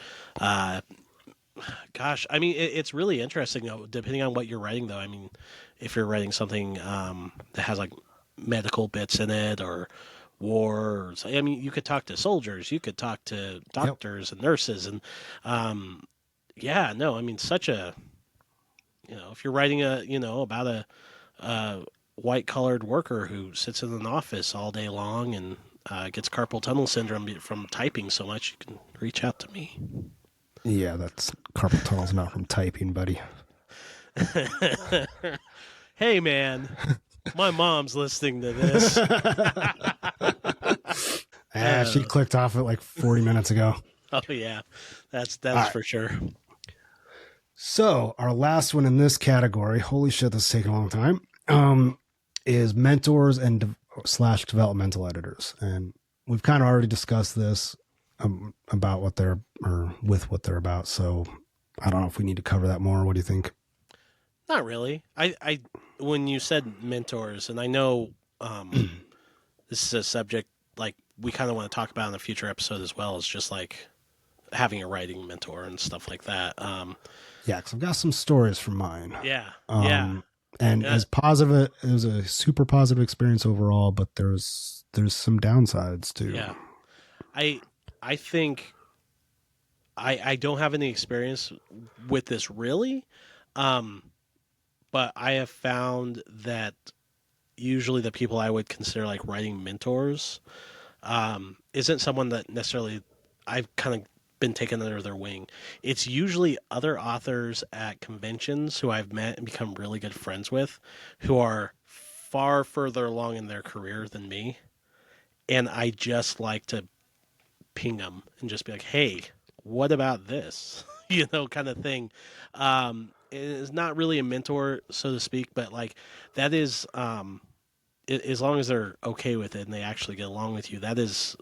gosh, I mean, it's really interesting though. Depending on what you're writing, though, I mean, if you're writing something that has like medical bits in it or wars, I mean, you could talk to soldiers, you could talk to doctors and nurses, and yeah, no, I mean, such a if you're writing about a white collared worker who sits in an office all day long and gets carpal tunnel syndrome from typing so much, you can reach out to me. Yeah, that's carpal tunnel's not from typing, buddy. Hey, man, my mom's listening to this. She clicked off it like 40 minutes ago. Oh yeah, that's right. for sure. So our last one in this category, holy shit, this is taking a long time, is mentors and / developmental editors. And we've kind of already discussed this about what they're about. So I don't know if we need to cover that more. What do you think? Not really. I when you said mentors, and I know this is a subject like we kind of want to talk about in a future episode as well, is just like having a writing mentor and stuff like that. Yeah, because I've got some stories from mine. Yeah. And as positive, it was a super positive experience overall, but there's some downsides too. Yeah. I think I don't have any experience with this really, but I have found that usually the people I would consider like writing mentors isn't someone that necessarily I've kind of been taken under their wing. It's usually other authors at conventions who I've met and become really good friends with, who are far further along in their career than me, and I just like to ping them and just be like, "Hey, what about this?" Kind of thing. It's not really a mentor, so to speak, but like that is, as long as they're okay with it and they actually get along with you, that is.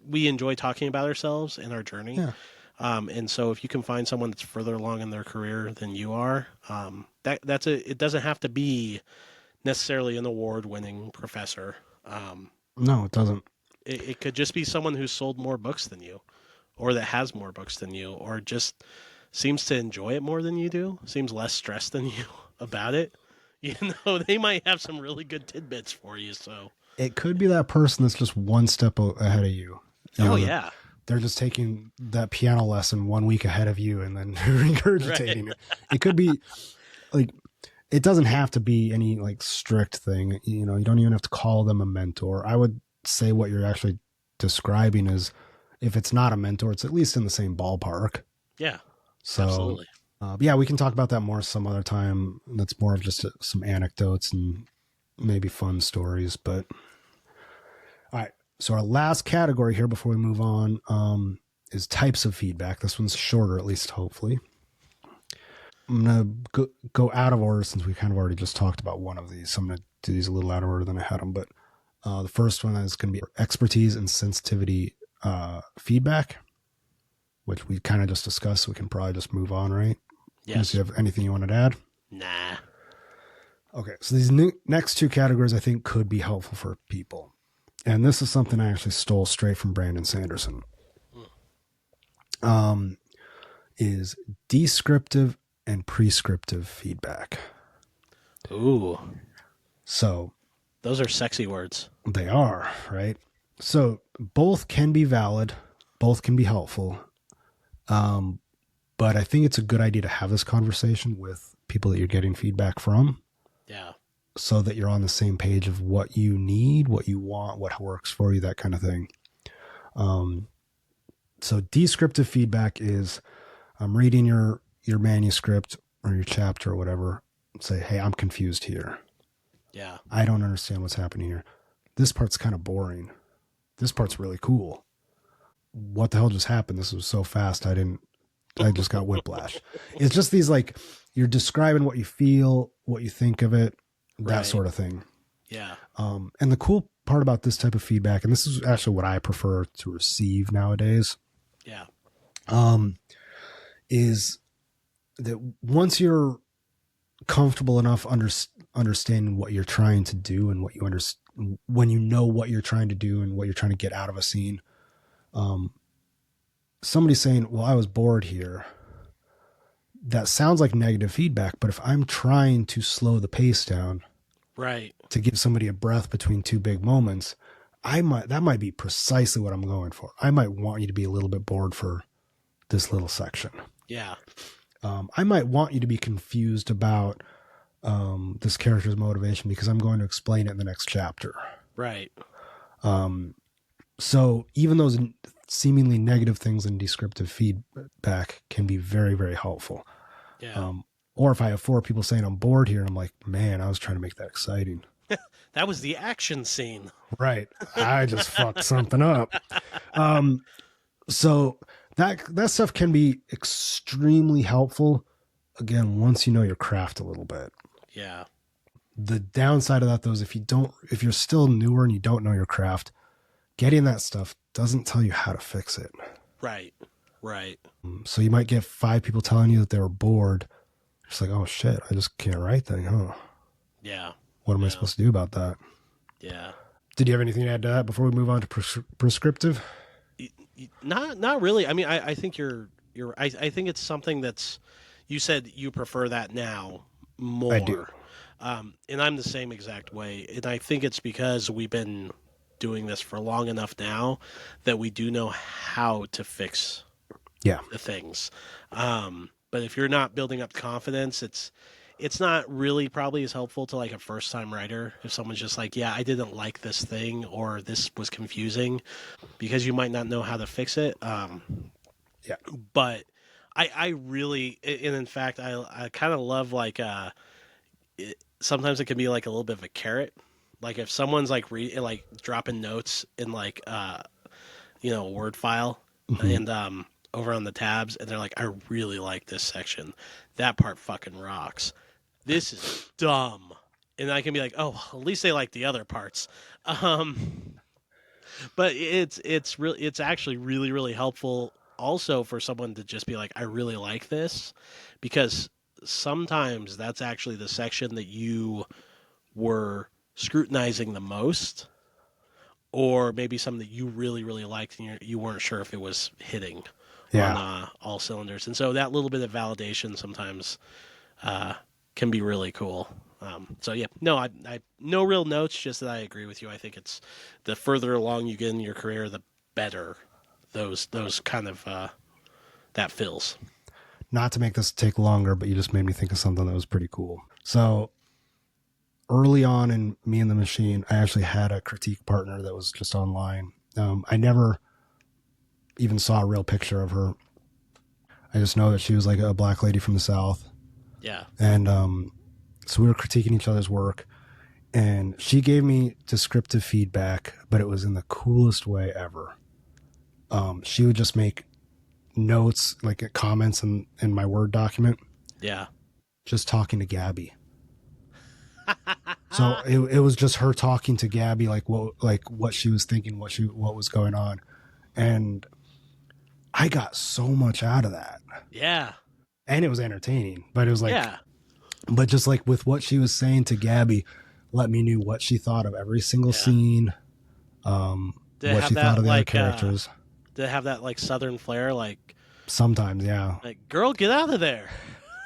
We enjoy talking about ourselves and our journey. Yeah. And so if you can find someone that's further along in their career than you are, it doesn't have to be necessarily an award-winning professor. No, it doesn't. It could just be someone who's sold more books than you, or that has more books than you, or just seems to enjoy it more than you do, seems less stressed than you about it. They might have some really good tidbits for you. So it could be that person that's just one step ahead of you. Yeah. They're just taking that piano lesson 1 week ahead of you and then regurgitating it. It could be like, it doesn't have to be any like strict thing. You don't even have to call them a mentor. I would say what you're actually describing is, if it's not a mentor, it's at least in the same ballpark. Yeah. So, absolutely. Yeah, we can talk about that more some other time. That's more of just some anecdotes and maybe fun stories. But all right. So our last category here before we move on is types of feedback. This one's shorter, at least hopefully. I'm going to go out of order since we kind of already just talked about one of these. So I'm going to do these a little out of order than I had them. But the first one is going to be expertise and sensitivity feedback, which we kind of just discussed. So we can probably just move on, right? Yes. Unless you have anything you wanted to add? Nah. Okay. So these next two categories I think could be helpful for people. And this is something I actually stole straight from Brandon Sanderson. Is descriptive and prescriptive feedback. Ooh. So those are sexy words. They are, right? So both can be valid, both can be helpful. But I think it's a good idea to have this conversation with people that you're getting feedback from. Yeah. So that you're on the same page of what you need, what you want, what works for you, that kind of thing. So descriptive feedback is I'm reading your manuscript or your chapter or whatever. Say, hey, I'm confused here. Yeah. I don't understand what's happening here. This part's kind of boring. This part's really cool. What the hell just happened? This was so fast. I just got whiplash. It's just these, like, you're describing what you feel, what you think of it, that sort of thing. Yeah. And the cool part about this type of feedback, and this is actually what I prefer to receive nowadays. Yeah. Is that once you're comfortable enough understanding what you're trying to do and what you when you know what you're trying to do and what you're trying to get out of a scene, somebody saying, well, I was bored here. That sounds like negative feedback, but if I'm trying to slow the pace down, right, to give somebody a breath between two big moments, that might be precisely what I'm going for. I might want you to be a little bit bored for this little section. Yeah. I might want you to be confused about this character's motivation because I'm going to explain it in the next chapter. Right. So even those seemingly negative things in descriptive feedback can be very, very helpful. Yeah. Or if I have 4 people saying I'm bored here, and I'm like, man, I was trying to make that exciting. That was the action scene. Right. I just fucked something up. So that stuff can be extremely helpful. Again, once you know your craft a little bit. Yeah. The downside of that, though, is if you're still newer and you don't know your craft, getting that stuff doesn't tell you how to fix it. Right. Right. So you might get 5 people telling you that they were bored. It's like, oh shit, I just can't write that, huh? Yeah. What am I supposed to do about that? Yeah. Did you have anything to add to that before we move on to prescriptive? Not really. I mean, I think I think it's something that's, you said you prefer that now more. I do. And I'm the same exact way. And I think it's because we've been doing this for long enough now that we do know how to fix the things. But if you're not building up confidence, it's not really probably as helpful to like a first time writer if someone's just like, yeah, I didn't like this thing or this was confusing, because you might not know how to fix it. But I really, and in fact, I kind of love like sometimes it can be like a little bit of a carrot. Like if someone's like like dropping notes in like a Word file, and over on the tabs, and they're like, I really like this section. That part fucking rocks. This is dumb. And I can be like, oh, at least they like the other parts. But it's actually really, really helpful also for someone to just be like, I really like this, because sometimes that's actually the section that you were scrutinizing the most, or maybe something that you really, really liked and you weren't sure if it was hitting on all cylinders. And so that little bit of validation sometimes can be really cool. So yeah, no, I no real notes, just that I agree with you. I think it's the further along you get in your career, the better those kind of that feels. Not to make this take longer, but you just made me think of something that was pretty cool. So early on in Me and the Machine, I actually had a critique partner that was just online. I never even saw a real picture of her. I just know that she was like a black lady from the South. Yeah. And so we were critiquing each other's work, and she gave me descriptive feedback, but it was in the coolest way ever. She would just make notes, like comments in my Word document. Yeah. Just talking to Gabby. So it was just her talking to Gabby, like what she was thinking, what was going on. And I got so much out of that. Yeah. And it was entertaining, but it was like, yeah. But just like with what she was saying to Gabby, let me know what she thought of every single scene. What she thought of the other characters. Did it have that like Southern flair? Like sometimes, yeah. Like, girl, get out of there.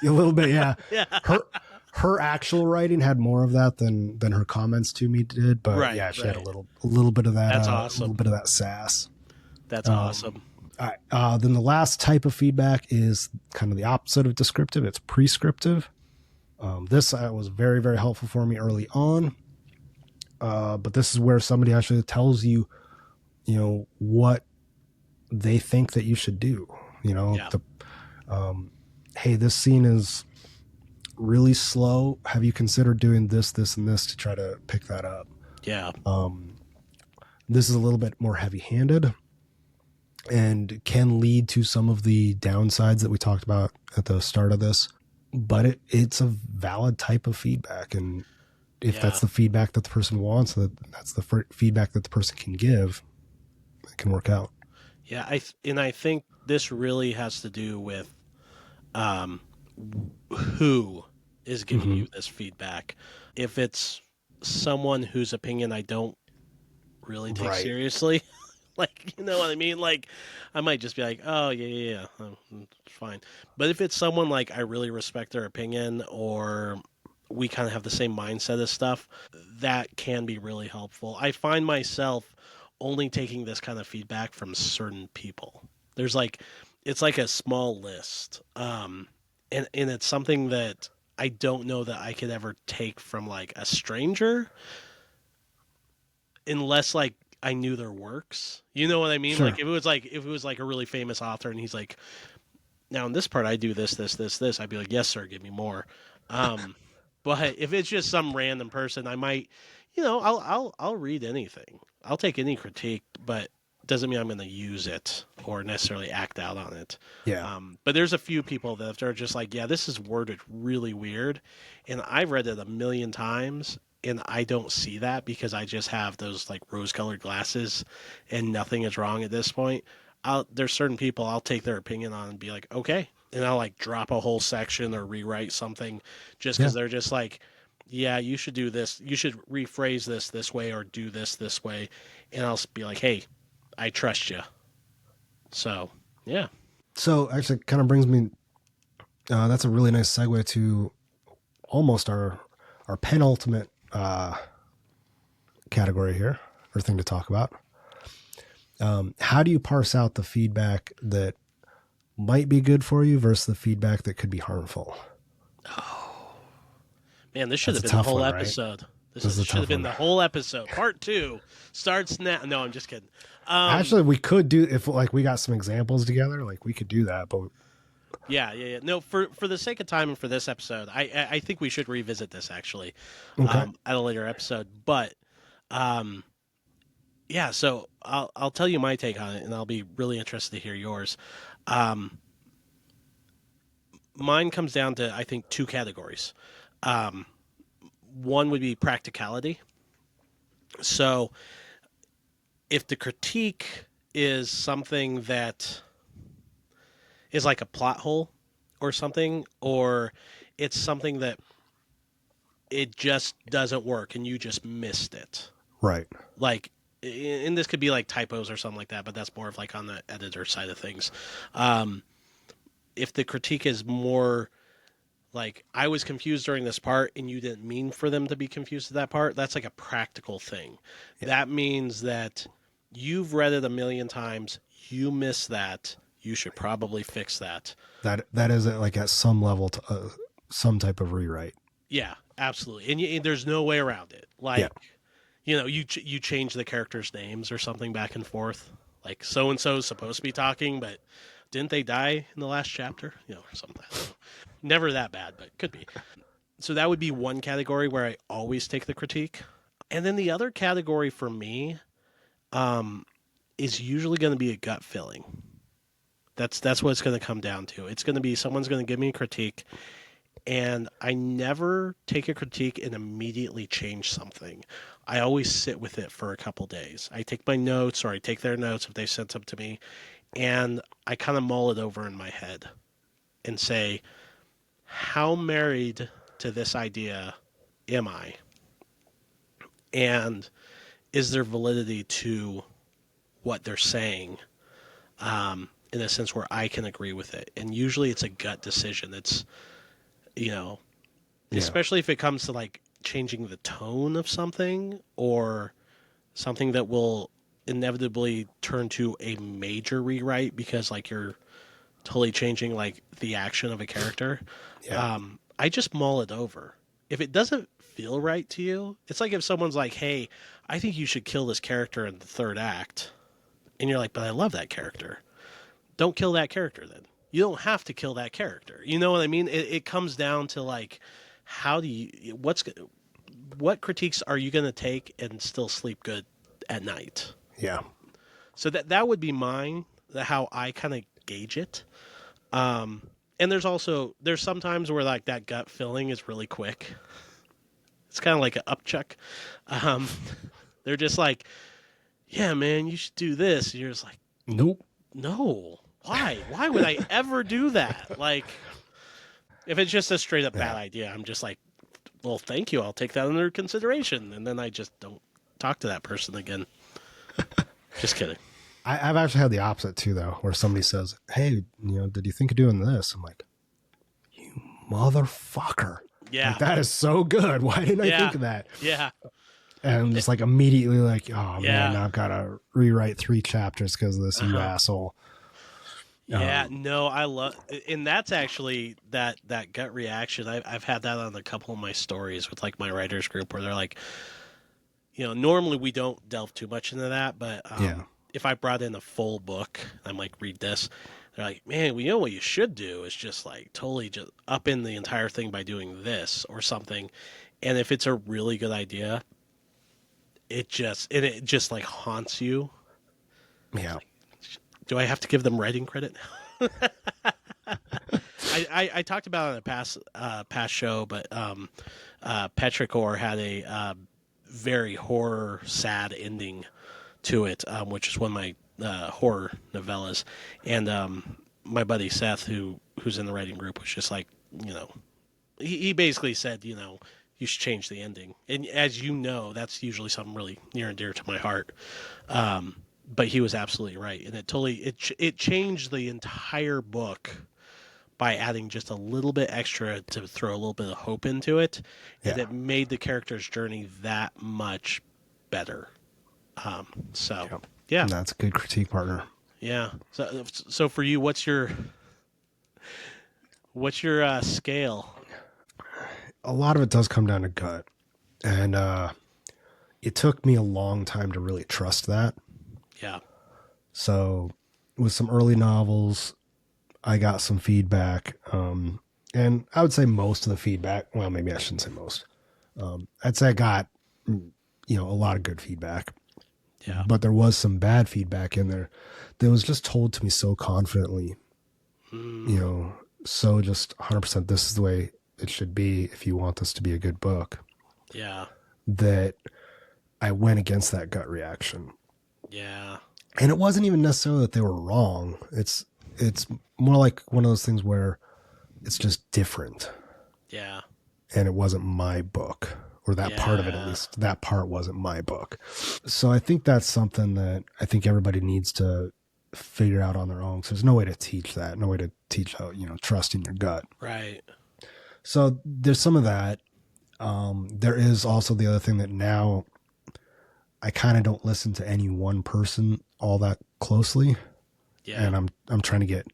A little bit, yeah. Yeah. Her actual writing had more of that than her comments to me did, but she had a little bit of that. That's awesome. A little bit of that sass. That's awesome. All right. Then the last type of feedback is kind of the opposite of descriptive. It's prescriptive. This was very, very helpful for me early on. But this is where somebody actually tells you, what they think that you should do. You know, Yeah. hey, this scene is really slow. Have you considered doing this, this, and this to try to pick that up? Yeah. This is a little bit more heavy-handed and can lead to some of the downsides that we talked about at the start of this. But it's a valid type of feedback, and if that's the feedback that the person wants, that's the feedback that the person can give, it can work out. Yeah, I think this really has to do with um, who is giving you this feedback. If it's someone whose opinion I don't really take Right. seriously, like, you know what I mean? Like, I might just be like, oh, yeah, it's fine. But if it's someone like I really respect their opinion, or we kind of have the same mindset of stuff, that can be really helpful. I find myself only taking this kind of feedback from certain people. There's like, it's like a small list. And it's something that I don't know that I could ever take from like a stranger unless like I knew their works. You know what I mean? Sure. Like if it was like a really famous author and he's like, now in this part I do this, I'd be like, yes sir, give me more. Um, but if it's just some random person, I might, I'll read anything. I'll take any critique, but doesn't mean I'm going to use it or necessarily act out on it. Yeah. But there's a few people that are just like, yeah, this is worded really weird, and I've read it a million times, and I don't see that because I just have those like rose-colored glasses, and nothing is wrong at this point. There's certain people I'll take their opinion on and be like, okay, and I'll like drop a whole section or rewrite something just because they're just like, yeah, you should do this. You should rephrase this way or do this way, and I'll be like, hey, I trust you. So, yeah. So actually kind of brings me, that's a really nice segue to almost our penultimate category here, or thing to talk about. How do you parse out the feedback that might be good for you versus the feedback that could be harmful? Man, this should That's have a been the tough whole one, right? episode. This is a Should have tough been one. the whole episode. Part 2 starts now. No, I'm just kidding. Actually, we could do, if like we got some examples together, like we could do that, but Yeah. No, for the sake of time and for this episode, I think we should revisit this actually, okay. at a later episode. But yeah, so I'll tell you my take on it, and I'll be really interested to hear yours. Mine comes down to, I think, two categories. One would be practicality. So if the critique is something that is like a plot hole or something, or it's something that it just doesn't work and you just missed it. Right. Like, and this could be like typos or something like that, but that's more of like on the editor side of things. If the critique is more like, I was confused during this part and you didn't mean for them to be confused at that part, that's like a practical thing. Yeah. That means that you've read it a million times, you miss that, you should probably fix that. That is like at some level to, some type of rewrite. Yeah, absolutely. And there's no way around it. Like, you change the characters' names or something back and forth. Like, so-and-so is supposed to be talking, but didn't they die in the last chapter? Or something. Never that bad, but could be. So that would be one category where I always take the critique. And then the other category for me is usually going to be a gut feeling. That's what it's going to come down to. It's going to be someone's going to give me a critique, and I never take a critique and immediately change something. I always sit with it for a couple days. I take my notes, or I take their notes if they sent them to me, and I kind of mull it over in my head and say, how married to this idea am I? And is there validity to what they're saying, in a sense where I can agree with it? And usually it's a gut decision. It's, especially if it comes to like changing the tone of something, or something that will inevitably turn to a major rewrite because like you're totally changing like the action of a character. I just mull it over. If it doesn't feel right to you, it's like if someone's like, hey, I think you should kill this character in the third act. and you're like, but I love that character. Don't kill that character then. You don't have to kill that character. You know what I mean? It comes down to like, how do you, what critiques are you going to take and still sleep good at night? Yeah. So that would be mine, how I kind of gauge it. And there's sometimes where like that gut feeling is really quick. It's kind of like an upchuck. Um, they're just like, yeah, man, you should do this. And you're just like, Nope. no, why? Why would I ever do that? Like, if it's just a straight up bad idea, I'm just like, well, thank you. I'll take that under consideration. And then I just don't talk to that person again. Just kidding. I've actually had the opposite too, though, where somebody says, "Hey, did you think of doing this?" I'm like, "You motherfucker! Yeah. Like, that is so good. Why didn't I think of that?" Yeah. And I'm just like immediately like, "Oh Yeah. man, now I've got to rewrite 3 chapters because of this you asshole." Yeah, no, I love, and that's actually that gut reaction. I've had that on a couple of my stories with like my writers group, where they're like, normally we don't delve too much into that, but if I brought in a full book, I'm like, read this. They're like, man, what you should do is just like totally just up in the entire thing by doing this or something. And if it's a really good idea, it just like haunts you. Yeah. Do I have to give them writing credit? I talked about it in a past show, but Petrichor had a very horror sad ending to it, which is one of my horror novellas. And my buddy Seth, who's in the writing group, was just like, he basically said, you should change the ending. And as you know, that's usually something really near and dear to my heart. But he was absolutely right, and it changed the entire book by adding just a little bit extra to throw a little bit of hope into it, and it made the character's journey that much better. Yeah, that's a good critique partner. Yeah. So for you, what's your scale? A lot of it does come down to gut, and it took me a long time to really trust that. Yeah. So with some early novels, I got some feedback. And I would say most of the feedback, well, maybe I shouldn't say most. I'd say I got, a lot of good feedback. Yeah. But there was some bad feedback in there that was just told to me so confidently, so just 100% this is the way it should be if you want this to be a good book. Yeah. That I went against that gut reaction. Yeah. And it wasn't even necessarily that they were wrong. It's more like one of those things where it's just different. Yeah. And it wasn't my book, or that part of it, at least that part wasn't my book. So I think that's something that I think everybody needs to figure out on their own. So there's no way to teach that, no way to teach how, trust in your gut. Right. So there's some of that. There is also the other thing that now I kind of don't listen to any one person all that closely. Yeah. And I'm trying to get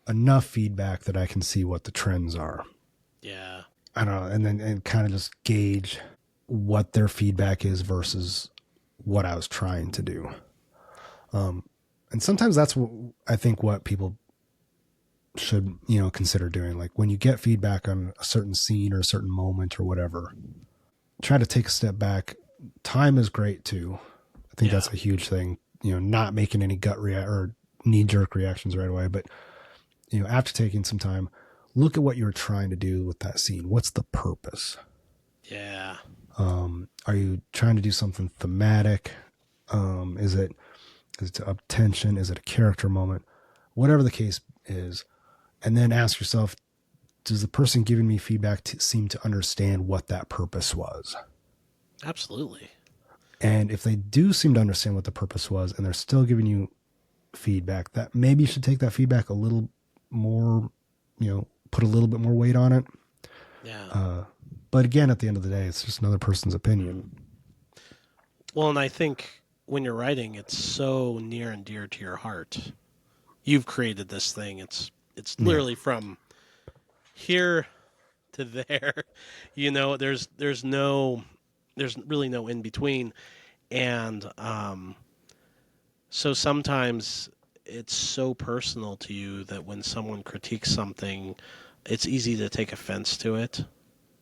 enough feedback that I can see what the trends are. Yeah. I don't know. And kind of just gauge what their feedback is versus what I was trying to do. And sometimes that's what people should, consider doing. Like when you get feedback on a certain scene or a certain moment or whatever, try to take a step back. Time is great too. I think that's a huge thing, not making any gut or knee jerk reactions right away. But, after taking some time, look at what you're trying to do with that scene. What's the purpose? Yeah. Are you trying to do something thematic? Is it to up tension? Is it a character moment? Whatever the case is. And then ask yourself, does the person giving me feedback seem to understand what that purpose was? Absolutely. And if they do seem to understand what the purpose was and they're still giving you feedback, that maybe you should take that feedback a little more, put a little bit more weight on it. Yeah. But again, at the end of the day, it's just another person's opinion. Well, and I think when you're writing, it's so near and dear to your heart. You've created this thing. It's literally from here to there. There's really no in between. And So sometimes it's so personal to you that when someone critiques something, it's easy to take offense to it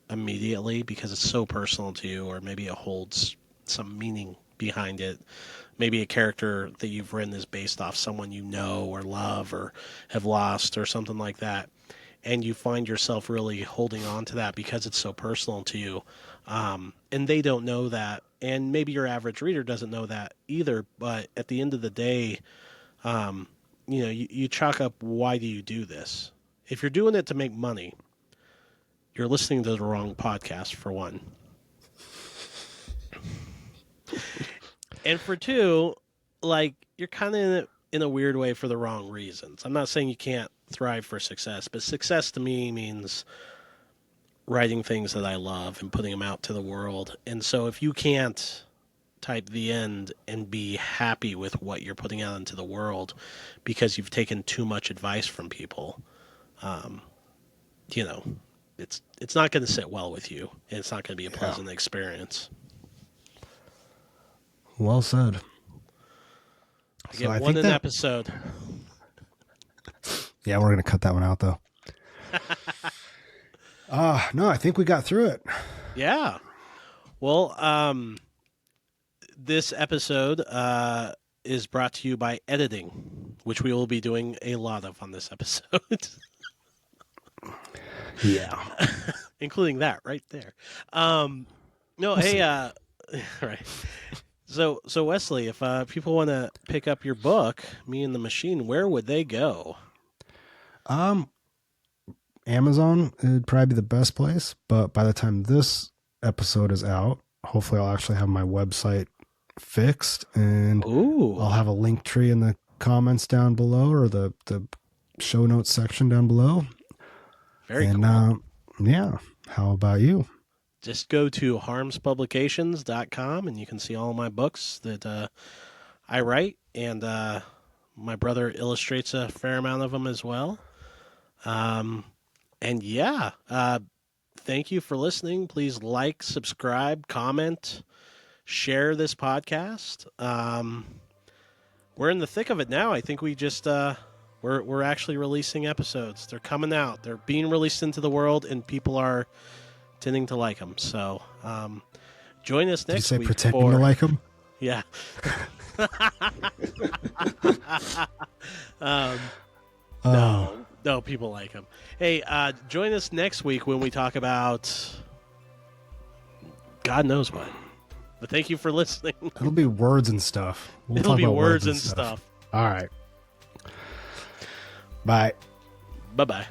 immediately because it's so personal to you, or maybe it holds some meaning behind it. Maybe a character that you've written is based off someone you know or love or have lost or something like that. And you find yourself really holding on to that because it's so personal to you. And they don't know that. And maybe your average reader doesn't know that either. But at the end of the day, you chalk up, why do you do this? If you're doing it to make money, you're listening to the wrong podcast, for one. And for two, like, you're kind of in a weird way for the wrong reasons. I'm not saying you can't thrive for success, but success to me means writing things that I love and putting them out to the world. And so if you can't type the end and be happy with what you're putting out into the world because you've taken too much advice from people, you know, it's not going to sit well with you, and it's not going to be a pleasant experience. Well said. I get one an episode. Yeah, we're going to cut that one out, though. No, I think we got through it. Yeah. Well, this episode is brought to you by editing, which we will be doing a lot of on this episode. Yeah. Including that right there. Right. So Wesley, if people want to pick up your book, Me and the Machine, where would they go? Amazon would probably be the best place, but by the time this episode is out, hopefully I'll actually have my website fixed, and I'll have a link tree in the comments down below, or the show notes section down below. Very cool. Yeah. How about you? Just go to harmspublications.com and you can see all my books that I write, and my brother illustrates a fair amount of them as well. And yeah, thank you for listening. Please like, subscribe, comment, share this podcast. We're in the thick of it now. I think we just we're actually releasing episodes. They're coming out. They're being released into the world, and people are tending to like them. So join us next week. Did you say pretending to like them? Yeah. No, people like them. Hey, join us next week when we talk about God knows what. But thank you for listening. It'll be words and stuff. It'll be words and stuff. All right. Bye. Bye-bye.